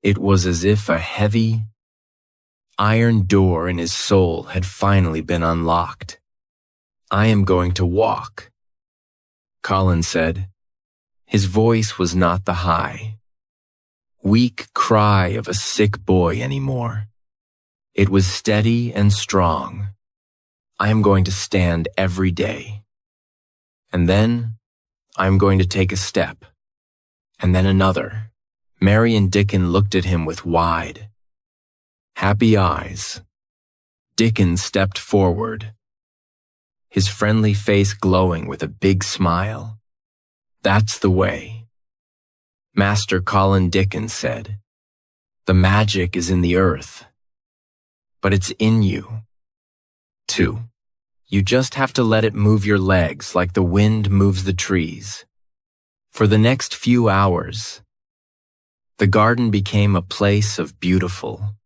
It was as if a heavy, iron door in his soul had finally been unlocked. "I am going to walk," Colin said. His voice was not the high, weak cry of a sick boy anymore. It was steady and strong. "I am going to stand every day. And then I am going to take a step, and then another." Mary and Dickon looked at him with wide, happy eyes. Dickon stepped forward, his friendly face glowing with a big smile. "That's the way," Master Colin Dickon said. "The magic is in the earth, but it's in you, too. You just have to let it move your legs like the wind moves the trees." For the next few hours, the garden became a place of beautiful,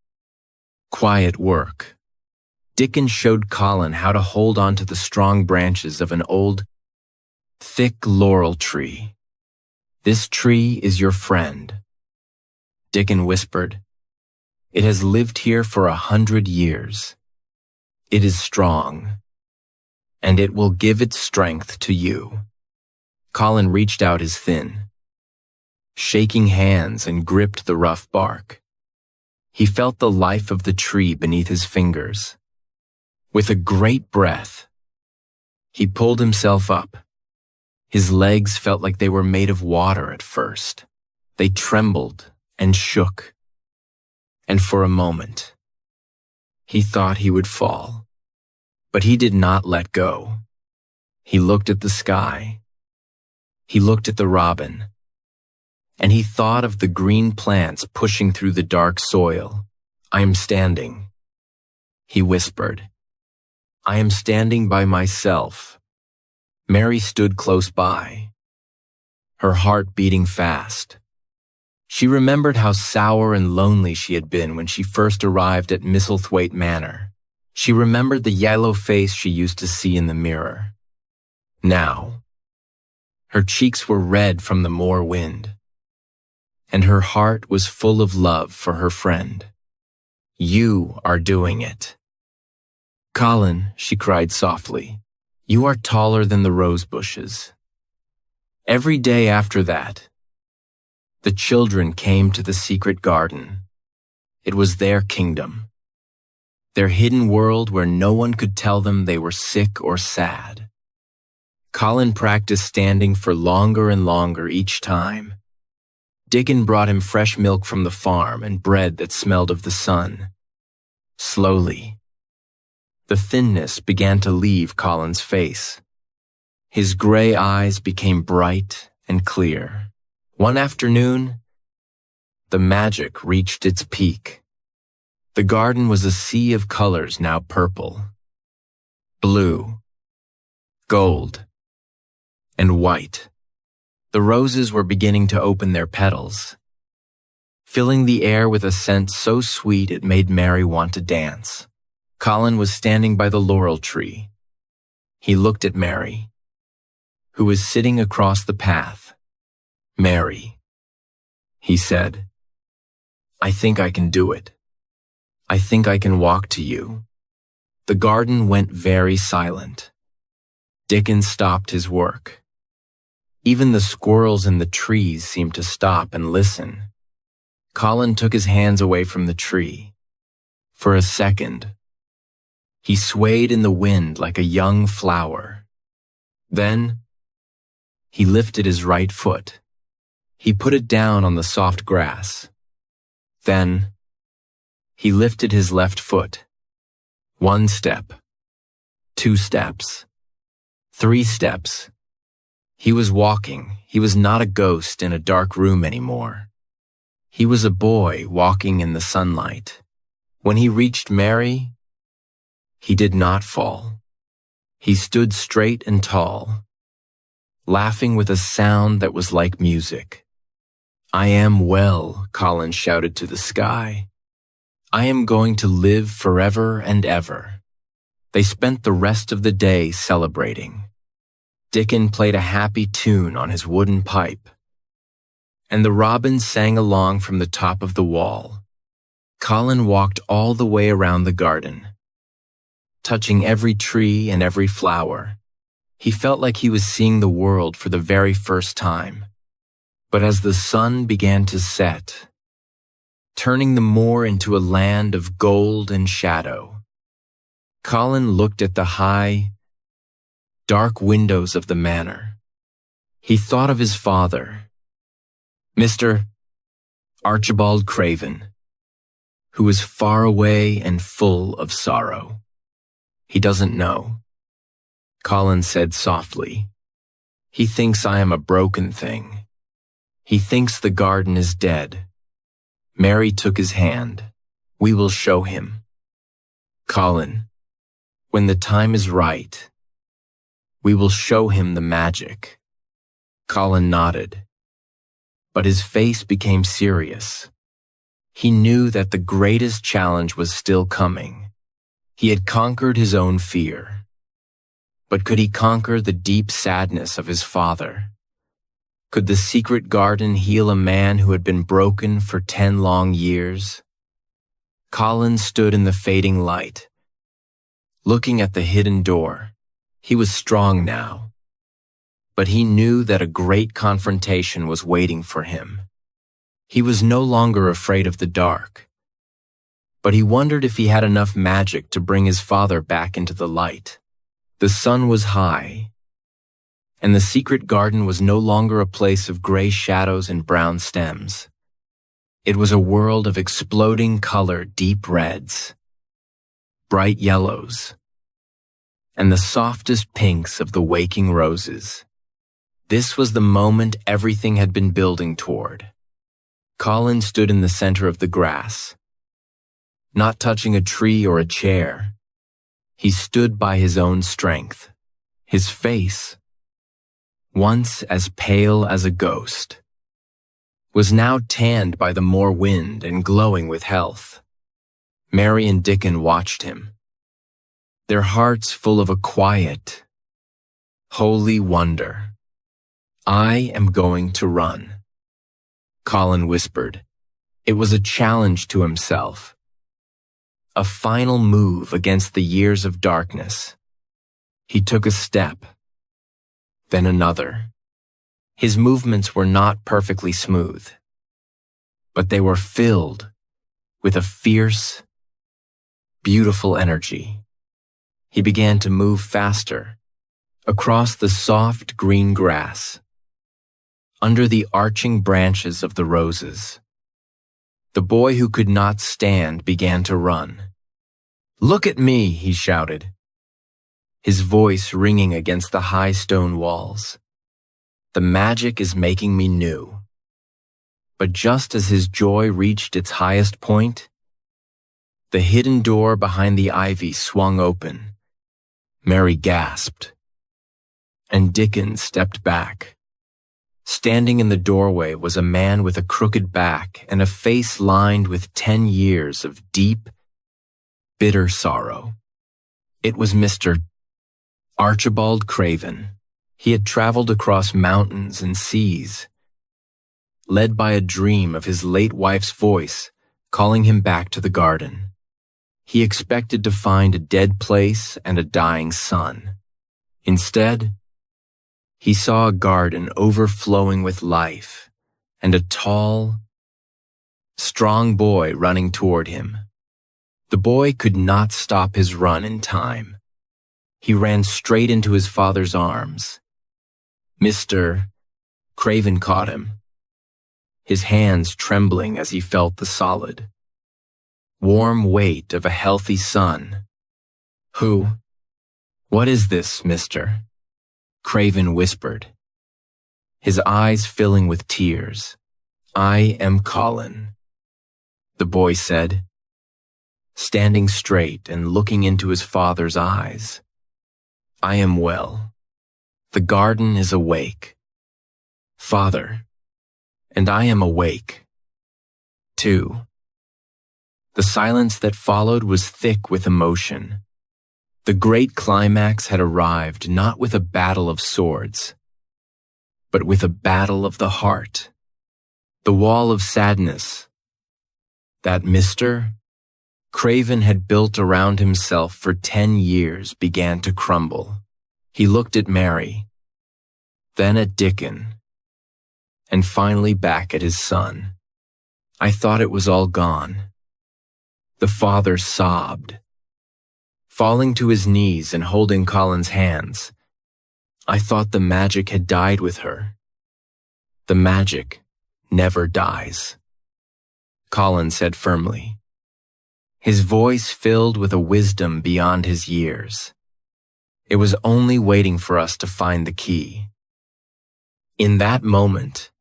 quiet work. Dickon showed Colin how to hold onto the strong branches of an old, thick laurel tree. "This tree is your friend," Dickon whispered. "It has lived here for 100 years. It is strong, and it will give its strength to you." Colin reached out his thin, shaking hands and gripped the rough bark. He felt the life of the tree beneath his fingers. With a great breath, he pulled himself up. His legs felt like they were made of water at first. They trembled and shook, and for a moment, he thought he would fall. But he did not let go. He looked at the sky. He looked at the robin. And he thought of the green plants pushing through the dark soil. "I am standing," he whispered. "I am standing by myself." Mary stood close by, her heart beating fast. She remembered how sour and lonely she had been when she first arrived at Misselthwaite Manor. She remembered the yellow face she used to see in the mirror. Now, her cheeks were red from the moor wind, and her heart was full of love for her friend. "You are doing it." "Colin," she cried softly, "you are taller than the rose bushes." Every day after that, the children came to the secret garden. It was their kingdom, their hidden world where no one could tell them they were sick or sad. Colin practiced standing for longer and longer each time. Dickon brought him fresh milk from the farm and bread that smelled of the sun. Slowly, the thinness began to leave Colin's face. His gray eyes became bright and clear. One afternoon, the magic reached its peak. The garden was a sea of colors, now purple, blue, gold, and white. The roses were beginning to open their petals, filling the air with a scent so sweet it made Mary want to dance. Colin was standing by the laurel tree. He looked at Mary, who was sitting across the path. "Mary," he said, "I think I can do it. I think I can walk to you." The garden went very silent. Dickon stopped his work. Even the squirrels in the trees seemed to stop and listen. Colin took his hands away from the tree. For a second, he swayed in the wind like a young flower. Then, he lifted his right foot. He put it down on the soft grass. Then, he lifted his left foot. 1 step, 2 steps, 3 steps. He was walking. He was not a ghost in a dark room anymore. He was a boy walking in the sunlight. When he reached Mary, he did not fall. He stood straight and tall, laughing with a sound that was like music. "I am well," Colin shouted to the sky. "I am going to live forever and ever." They spent the rest of the day celebrating. Dickon played a happy tune on his wooden pipe, and the robins sang along from the top of the wall. Colin walked all the way around the garden, touching every tree and every flower. He felt like he was seeing the world for the very first time. But as the sun began to set, turning the moor into a land of gold and shadow, Colin looked at the high, dark windows of the manor. He thought of his father, Mr. Archibald Craven, who was far away and full of sorrow. "He doesn't know," Colin said softly. "He thinks I am a broken thing. He thinks the garden is dead." Mary took his hand. "We will show him. Colin, when the time is right, we will show him the magic." Colin nodded, but his face became serious. He knew that the greatest challenge was still coming. He had conquered his own fear. But could he conquer the deep sadness of his father? Could the secret garden heal a man who had been broken for 10 long years? Colin stood in the fading light, looking at the hidden door. He was strong now, but he knew that a great confrontation was waiting for him. He was no longer afraid of the dark, but he wondered if he had enough magic to bring his father back into the light. The sun was high, and the secret garden was no longer a place of gray shadows and brown stems. It was a world of exploding color, deep reds, bright yellows, and the softest pinks of the waking roses. This was the moment everything had been building toward. Colin stood in the center of the grass, not touching a tree or a chair. He stood by his own strength. His face, once as pale as a ghost, was now tanned by the moor wind and glowing with health. Mary and Dickon watched him, their hearts full of a quiet, holy wonder. "I am going to run," Colin whispered. It was a challenge to himself, a final move against the years of darkness. He took a step, then another. His movements were not perfectly smooth, but they were filled with a fierce, beautiful energy. He began to move faster, across the soft green grass, under the arching branches of the roses. The boy who could not stand began to run. "Look at me," he shouted, his voice ringing against the high stone walls. "The magic is making me new." But just as his joy reached its highest point, the hidden door behind the ivy swung open. Mary gasped, and Dickon stepped back. Standing in the doorway was a man with a crooked back and a face lined with 10 years of deep, bitter sorrow. It was Mr. Archibald Craven. He had traveled across mountains and seas, led by a dream of his late wife's voice calling him back to the garden. He expected to find a dead place and a dying son. Instead, he saw a garden overflowing with life and a tall, strong boy running toward him. The boy could not stop his run in time. He ran straight into his father's arms. Mr. Craven caught him, his hands trembling as he felt the solid, warm weight of a healthy son. What is this, mister?" Craven whispered, his eyes filling with tears. I am Colin, the boy said, standing straight and looking into his father's eyes. I am well. The garden is awake. Father, and I am awake, too. The silence that followed was thick with emotion. The great climax had arrived not with a battle of swords, but with a battle of the heart. The wall of sadness that Mr. Craven had built around himself for 10 years began to crumble. He looked at Mary, then at Dickon, and finally back at his son. I thought it was all gone. The father sobbed, falling to his knees and holding Colin's hands. I thought the magic had died with her. The magic never dies, Colin said firmly, his voice filled with a wisdom beyond his years. It was only waiting for us to find the key. In that moment,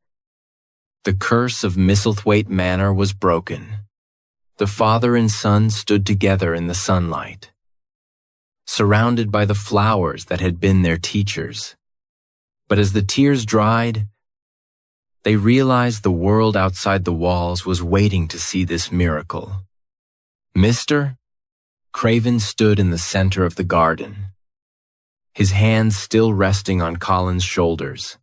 the curse of Misselthwaite Manor was broken. The father and son stood together in the sunlight, surrounded by the flowers that had been their teachers. But as the tears dried, they realized the world outside the walls was waiting to see this miracle. Mr. Craven stood in the center of the garden, his hands still resting on Colin's shoulders.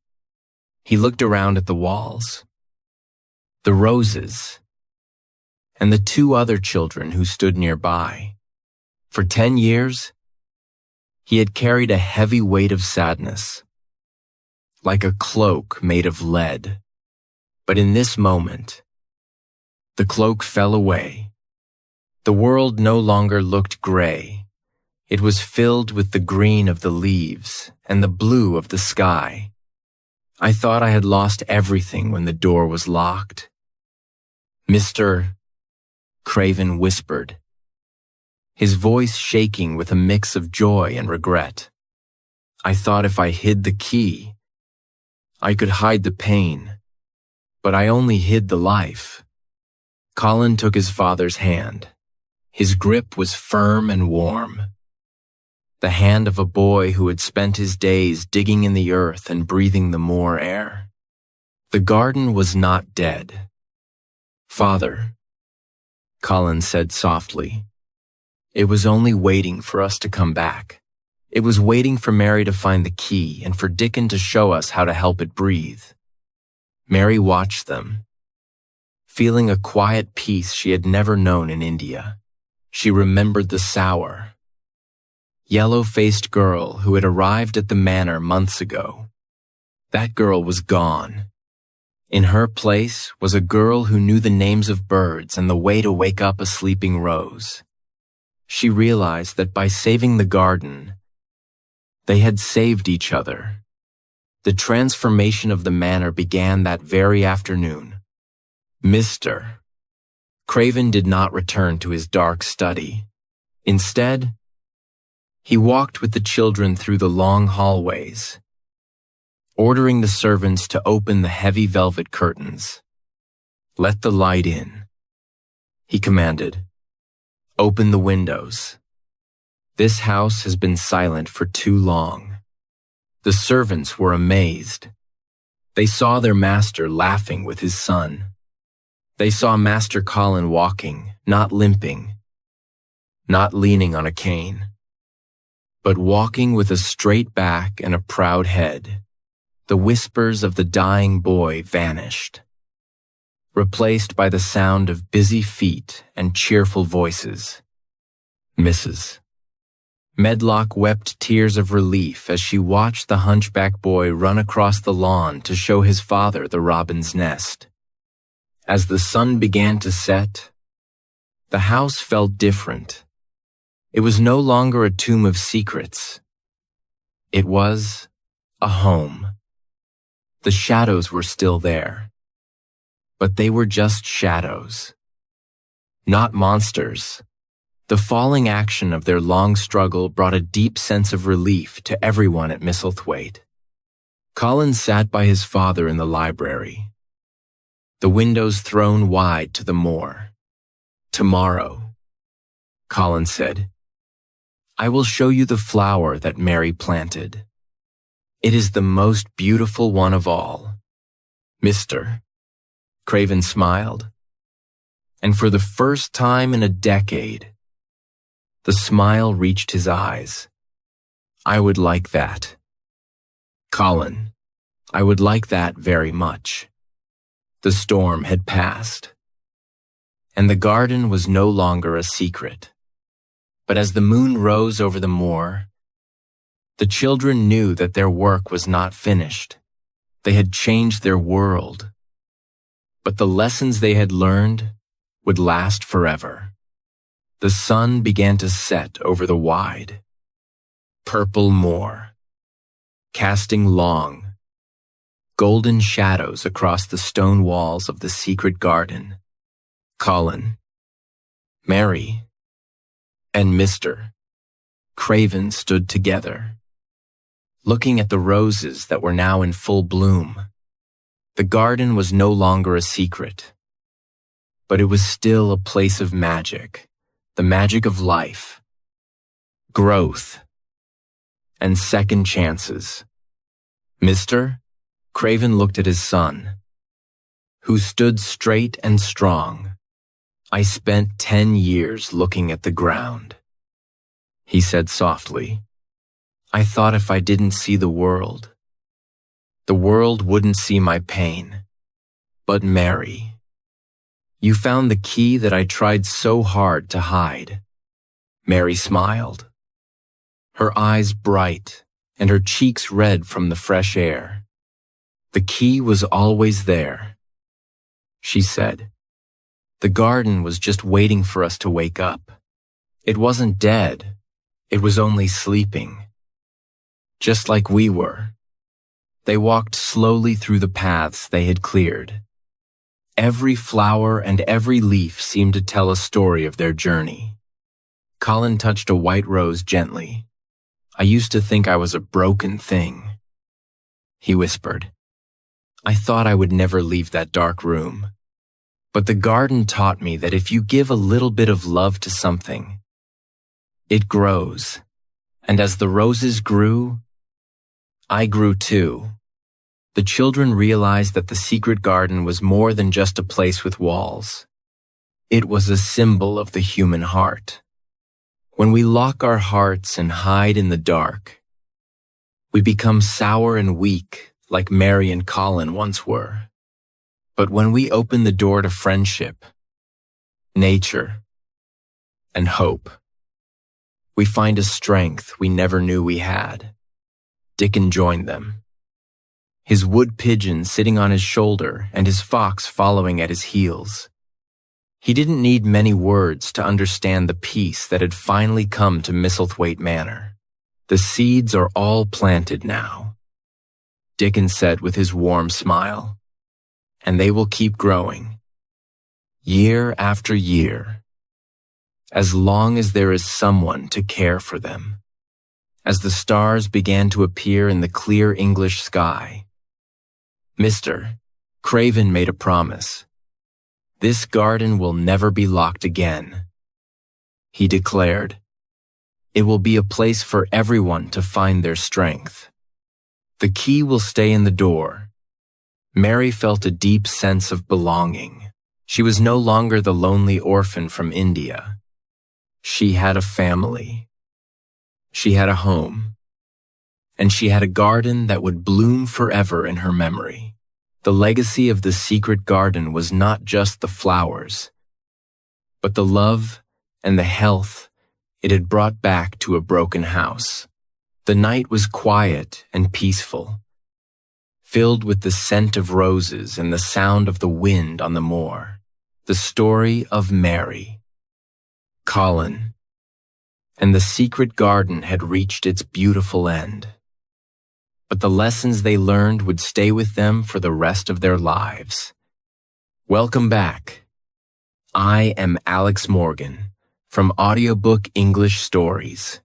He looked around at the walls, the roses, and the 2 other children who stood nearby. For 10 years, he had carried a heavy weight of sadness, like a cloak made of lead. But in this moment, the cloak fell away. The world no longer looked gray. It was filled with the green of the leaves and the blue of the sky. I thought I had lost everything when the door was locked. Mr. Craven whispered, his voice shaking with a mix of joy and regret. I thought if I hid the key, I could hide the pain, but I only hid the life. Colin took his father's hand. His grip was firm and warm, the hand of a boy who had spent his days digging in the earth and breathing the moor air. The garden was not dead. Father, Colin said softly, it was only waiting for us to come back. It was waiting for Mary to find the key and for Dickon to show us how to help it breathe. Mary watched them, feeling a quiet peace she had never known in India. She remembered the sour, yellow-faced girl who had arrived at the manor months ago. That girl was gone. In her place was a girl who knew the names of birds and the way to wake up a sleeping rose. She realized that by saving the garden, they had saved each other. The transformation of the manor began that very afternoon. Mr. Craven did not return to his dark study. Instead, he walked with the children through the long hallways, ordering the servants to open the heavy velvet curtains. Let the light in, he commanded. Open the windows. This house has been silent for too long. The servants were amazed. They saw their master laughing with his son. They saw Master Colin walking, not limping, not leaning on a cane, but walking with a straight back and a proud head. The whispers of the dying boy vanished, replaced by the sound of busy feet and cheerful voices. Mrs. Medlock wept tears of relief as she watched the hunchback boy run across the lawn to show his father the robin's nest. As the sun began to set, the house felt different. It was no longer a tomb of secrets. It was a home. The shadows were still there, but they were just shadows, not monsters. The falling action of their long struggle brought a deep sense of relief to everyone at Misselthwaite. Colin sat by his father in the library, the windows thrown wide to the moor. "Tomorrow," Colin said, "I will show you the flower that Mary planted. It is the most beautiful one of all." "Mr." Craven smiled, and for the first time in a decade, the smile reached his eyes. "I would like that. Colin, I would like that very much." The storm had passed, and the garden was no longer a secret. But as the moon rose over the moor, the children knew that their work was not finished. They had changed their world, but the lessons they had learned would last forever. The sun began to set over the wide, purple moor, casting long, golden shadows across the stone walls of the secret garden. Colin, Mary, and Mr. Craven stood together, looking at the roses that were now in full bloom. The garden was no longer a secret, but it was still a place of magic, the magic of life, growth, and second chances. Mr. Craven looked at his son, who stood straight and strong. "I spent 10 years looking at the ground," he said softly. "I thought if I didn't see the world wouldn't see my pain. But Mary, you found the key that I tried so hard to hide." Mary smiled, her eyes bright and her cheeks red from the fresh air. "The key was always there," she said. "The garden was just waiting for us to wake up. It wasn't dead, it was only sleeping. Just like we were." They walked slowly through the paths they had cleared. Every flower and every leaf seemed to tell a story of their journey. Colin touched a white rose gently. "I used to think I was a broken thing," he whispered. "I thought I would never leave that dark room. But the garden taught me that if you give a little bit of love to something, it grows. And as the roses grew, I grew too." The children realized that the secret garden was more than just a place with walls. It was a symbol of the human heart. When we lock our hearts and hide in the dark, we become sour and weak like Mary and Colin once were. But when we open the door to friendship, nature, and hope, we find a strength we never knew we had. Dickon joined them, his wood pigeon sitting on his shoulder and his fox following at his heels. He didn't need many words to understand the peace that had finally come to Misselthwaite Manor. "The seeds are all planted now," Dickon said with his warm smile, "and they will keep growing, year after year, as long as there is someone to care for them." As the stars began to appear in the clear English sky, Mr. Craven made a promise. "This garden will never be locked again," he declared. "It will be a place for everyone to find their strength. The key will stay in the door." Mary felt a deep sense of belonging. She was no longer the lonely orphan from India. She had a family. She had a home. And she had a garden that would bloom forever in her memory. The legacy of the secret garden was not just the flowers, but the love and the health it had brought back to a broken house. The night was quiet and peaceful, filled with the scent of roses and the sound of the wind on the moor. The story of Mary, Colin, and the secret garden had reached its beautiful end. But the lessons they learned would stay with them for the rest of their lives. Welcome back. I am Alex Morgan from Audiobook English Stories.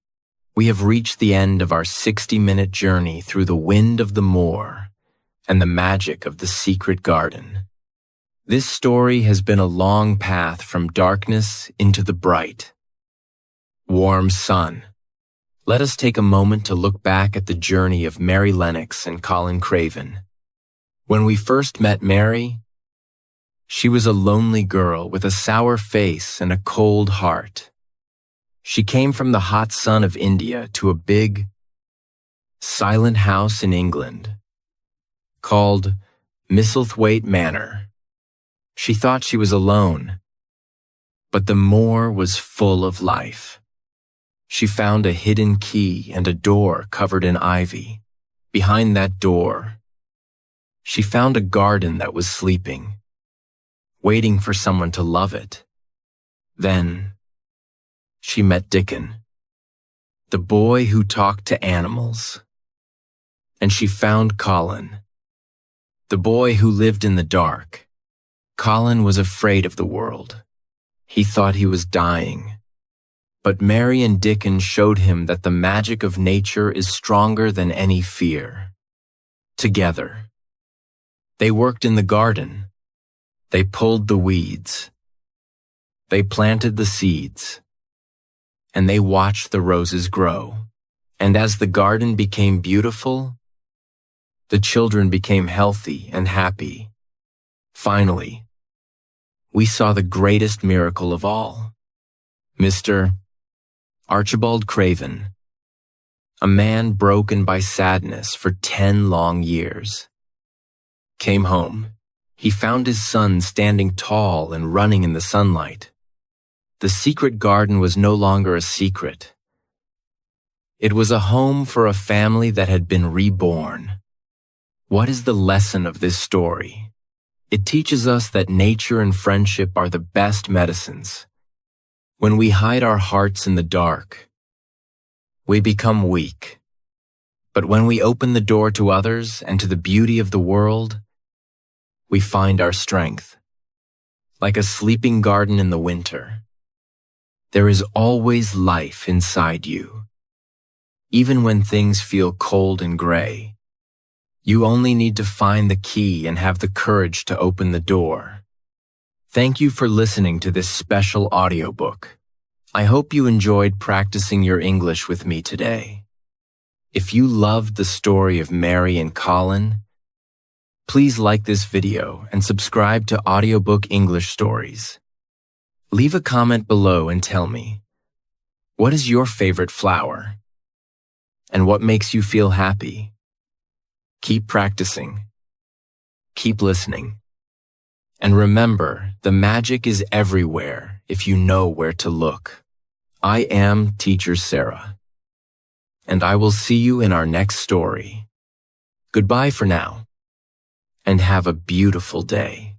We have reached the end of our 60-minute journey through the wind of the moor and the magic of the secret garden. This story has been a long path from darkness into the bright, warm sun. Let us take a moment to look back at the journey of Mary Lennox and Colin Craven. When we first met Mary, she was a lonely girl with a sour face and a cold heart. She came from the hot sun of India to a big, silent house in England called Misselthwaite Manor. She thought she was alone, but the moor was full of life. She found a hidden key and a door covered in ivy. Behind that door, she found a garden that was sleeping, waiting for someone to love it. Then, she met Dickon, the boy who talked to animals. And she found Colin, the boy who lived in the dark. Colin was afraid of the world. He thought he was dying. But Mary and Dickon showed him that the magic of nature is stronger than any fear. Together, they worked in the garden. They pulled the weeds. They planted the seeds. And they watched the roses grow. And as the garden became beautiful, the children became healthy and happy. Finally, we saw the greatest miracle of all. Mr. Archibald Craven, a man broken by sadness for 10 long years, came home. He found his son standing tall and running in the sunlight. The secret garden was no longer a secret. It was a home for a family that had been reborn. What is the lesson of this story? It teaches us that nature and friendship are the best medicines. When we hide our hearts in the dark, we become weak. But when we open the door to others and to the beauty of the world, we find our strength. Like a sleeping garden in the winter, there is always life inside you. Even when things feel cold and gray, you only need to find the key and have the courage to open the door. Thank you for listening to this special audiobook. I hope you enjoyed practicing your English with me today. If you loved the story of Mary and Colin, please like this video and subscribe to Audiobook English Stories. Leave a comment below and tell me, what is your favorite flower? And what makes you feel happy? Keep practicing. Keep listening. And remember, the magic is everywhere if you know where to look. I am Teacher Sarah, and I will see you in our next story. Goodbye for now, and have a beautiful day.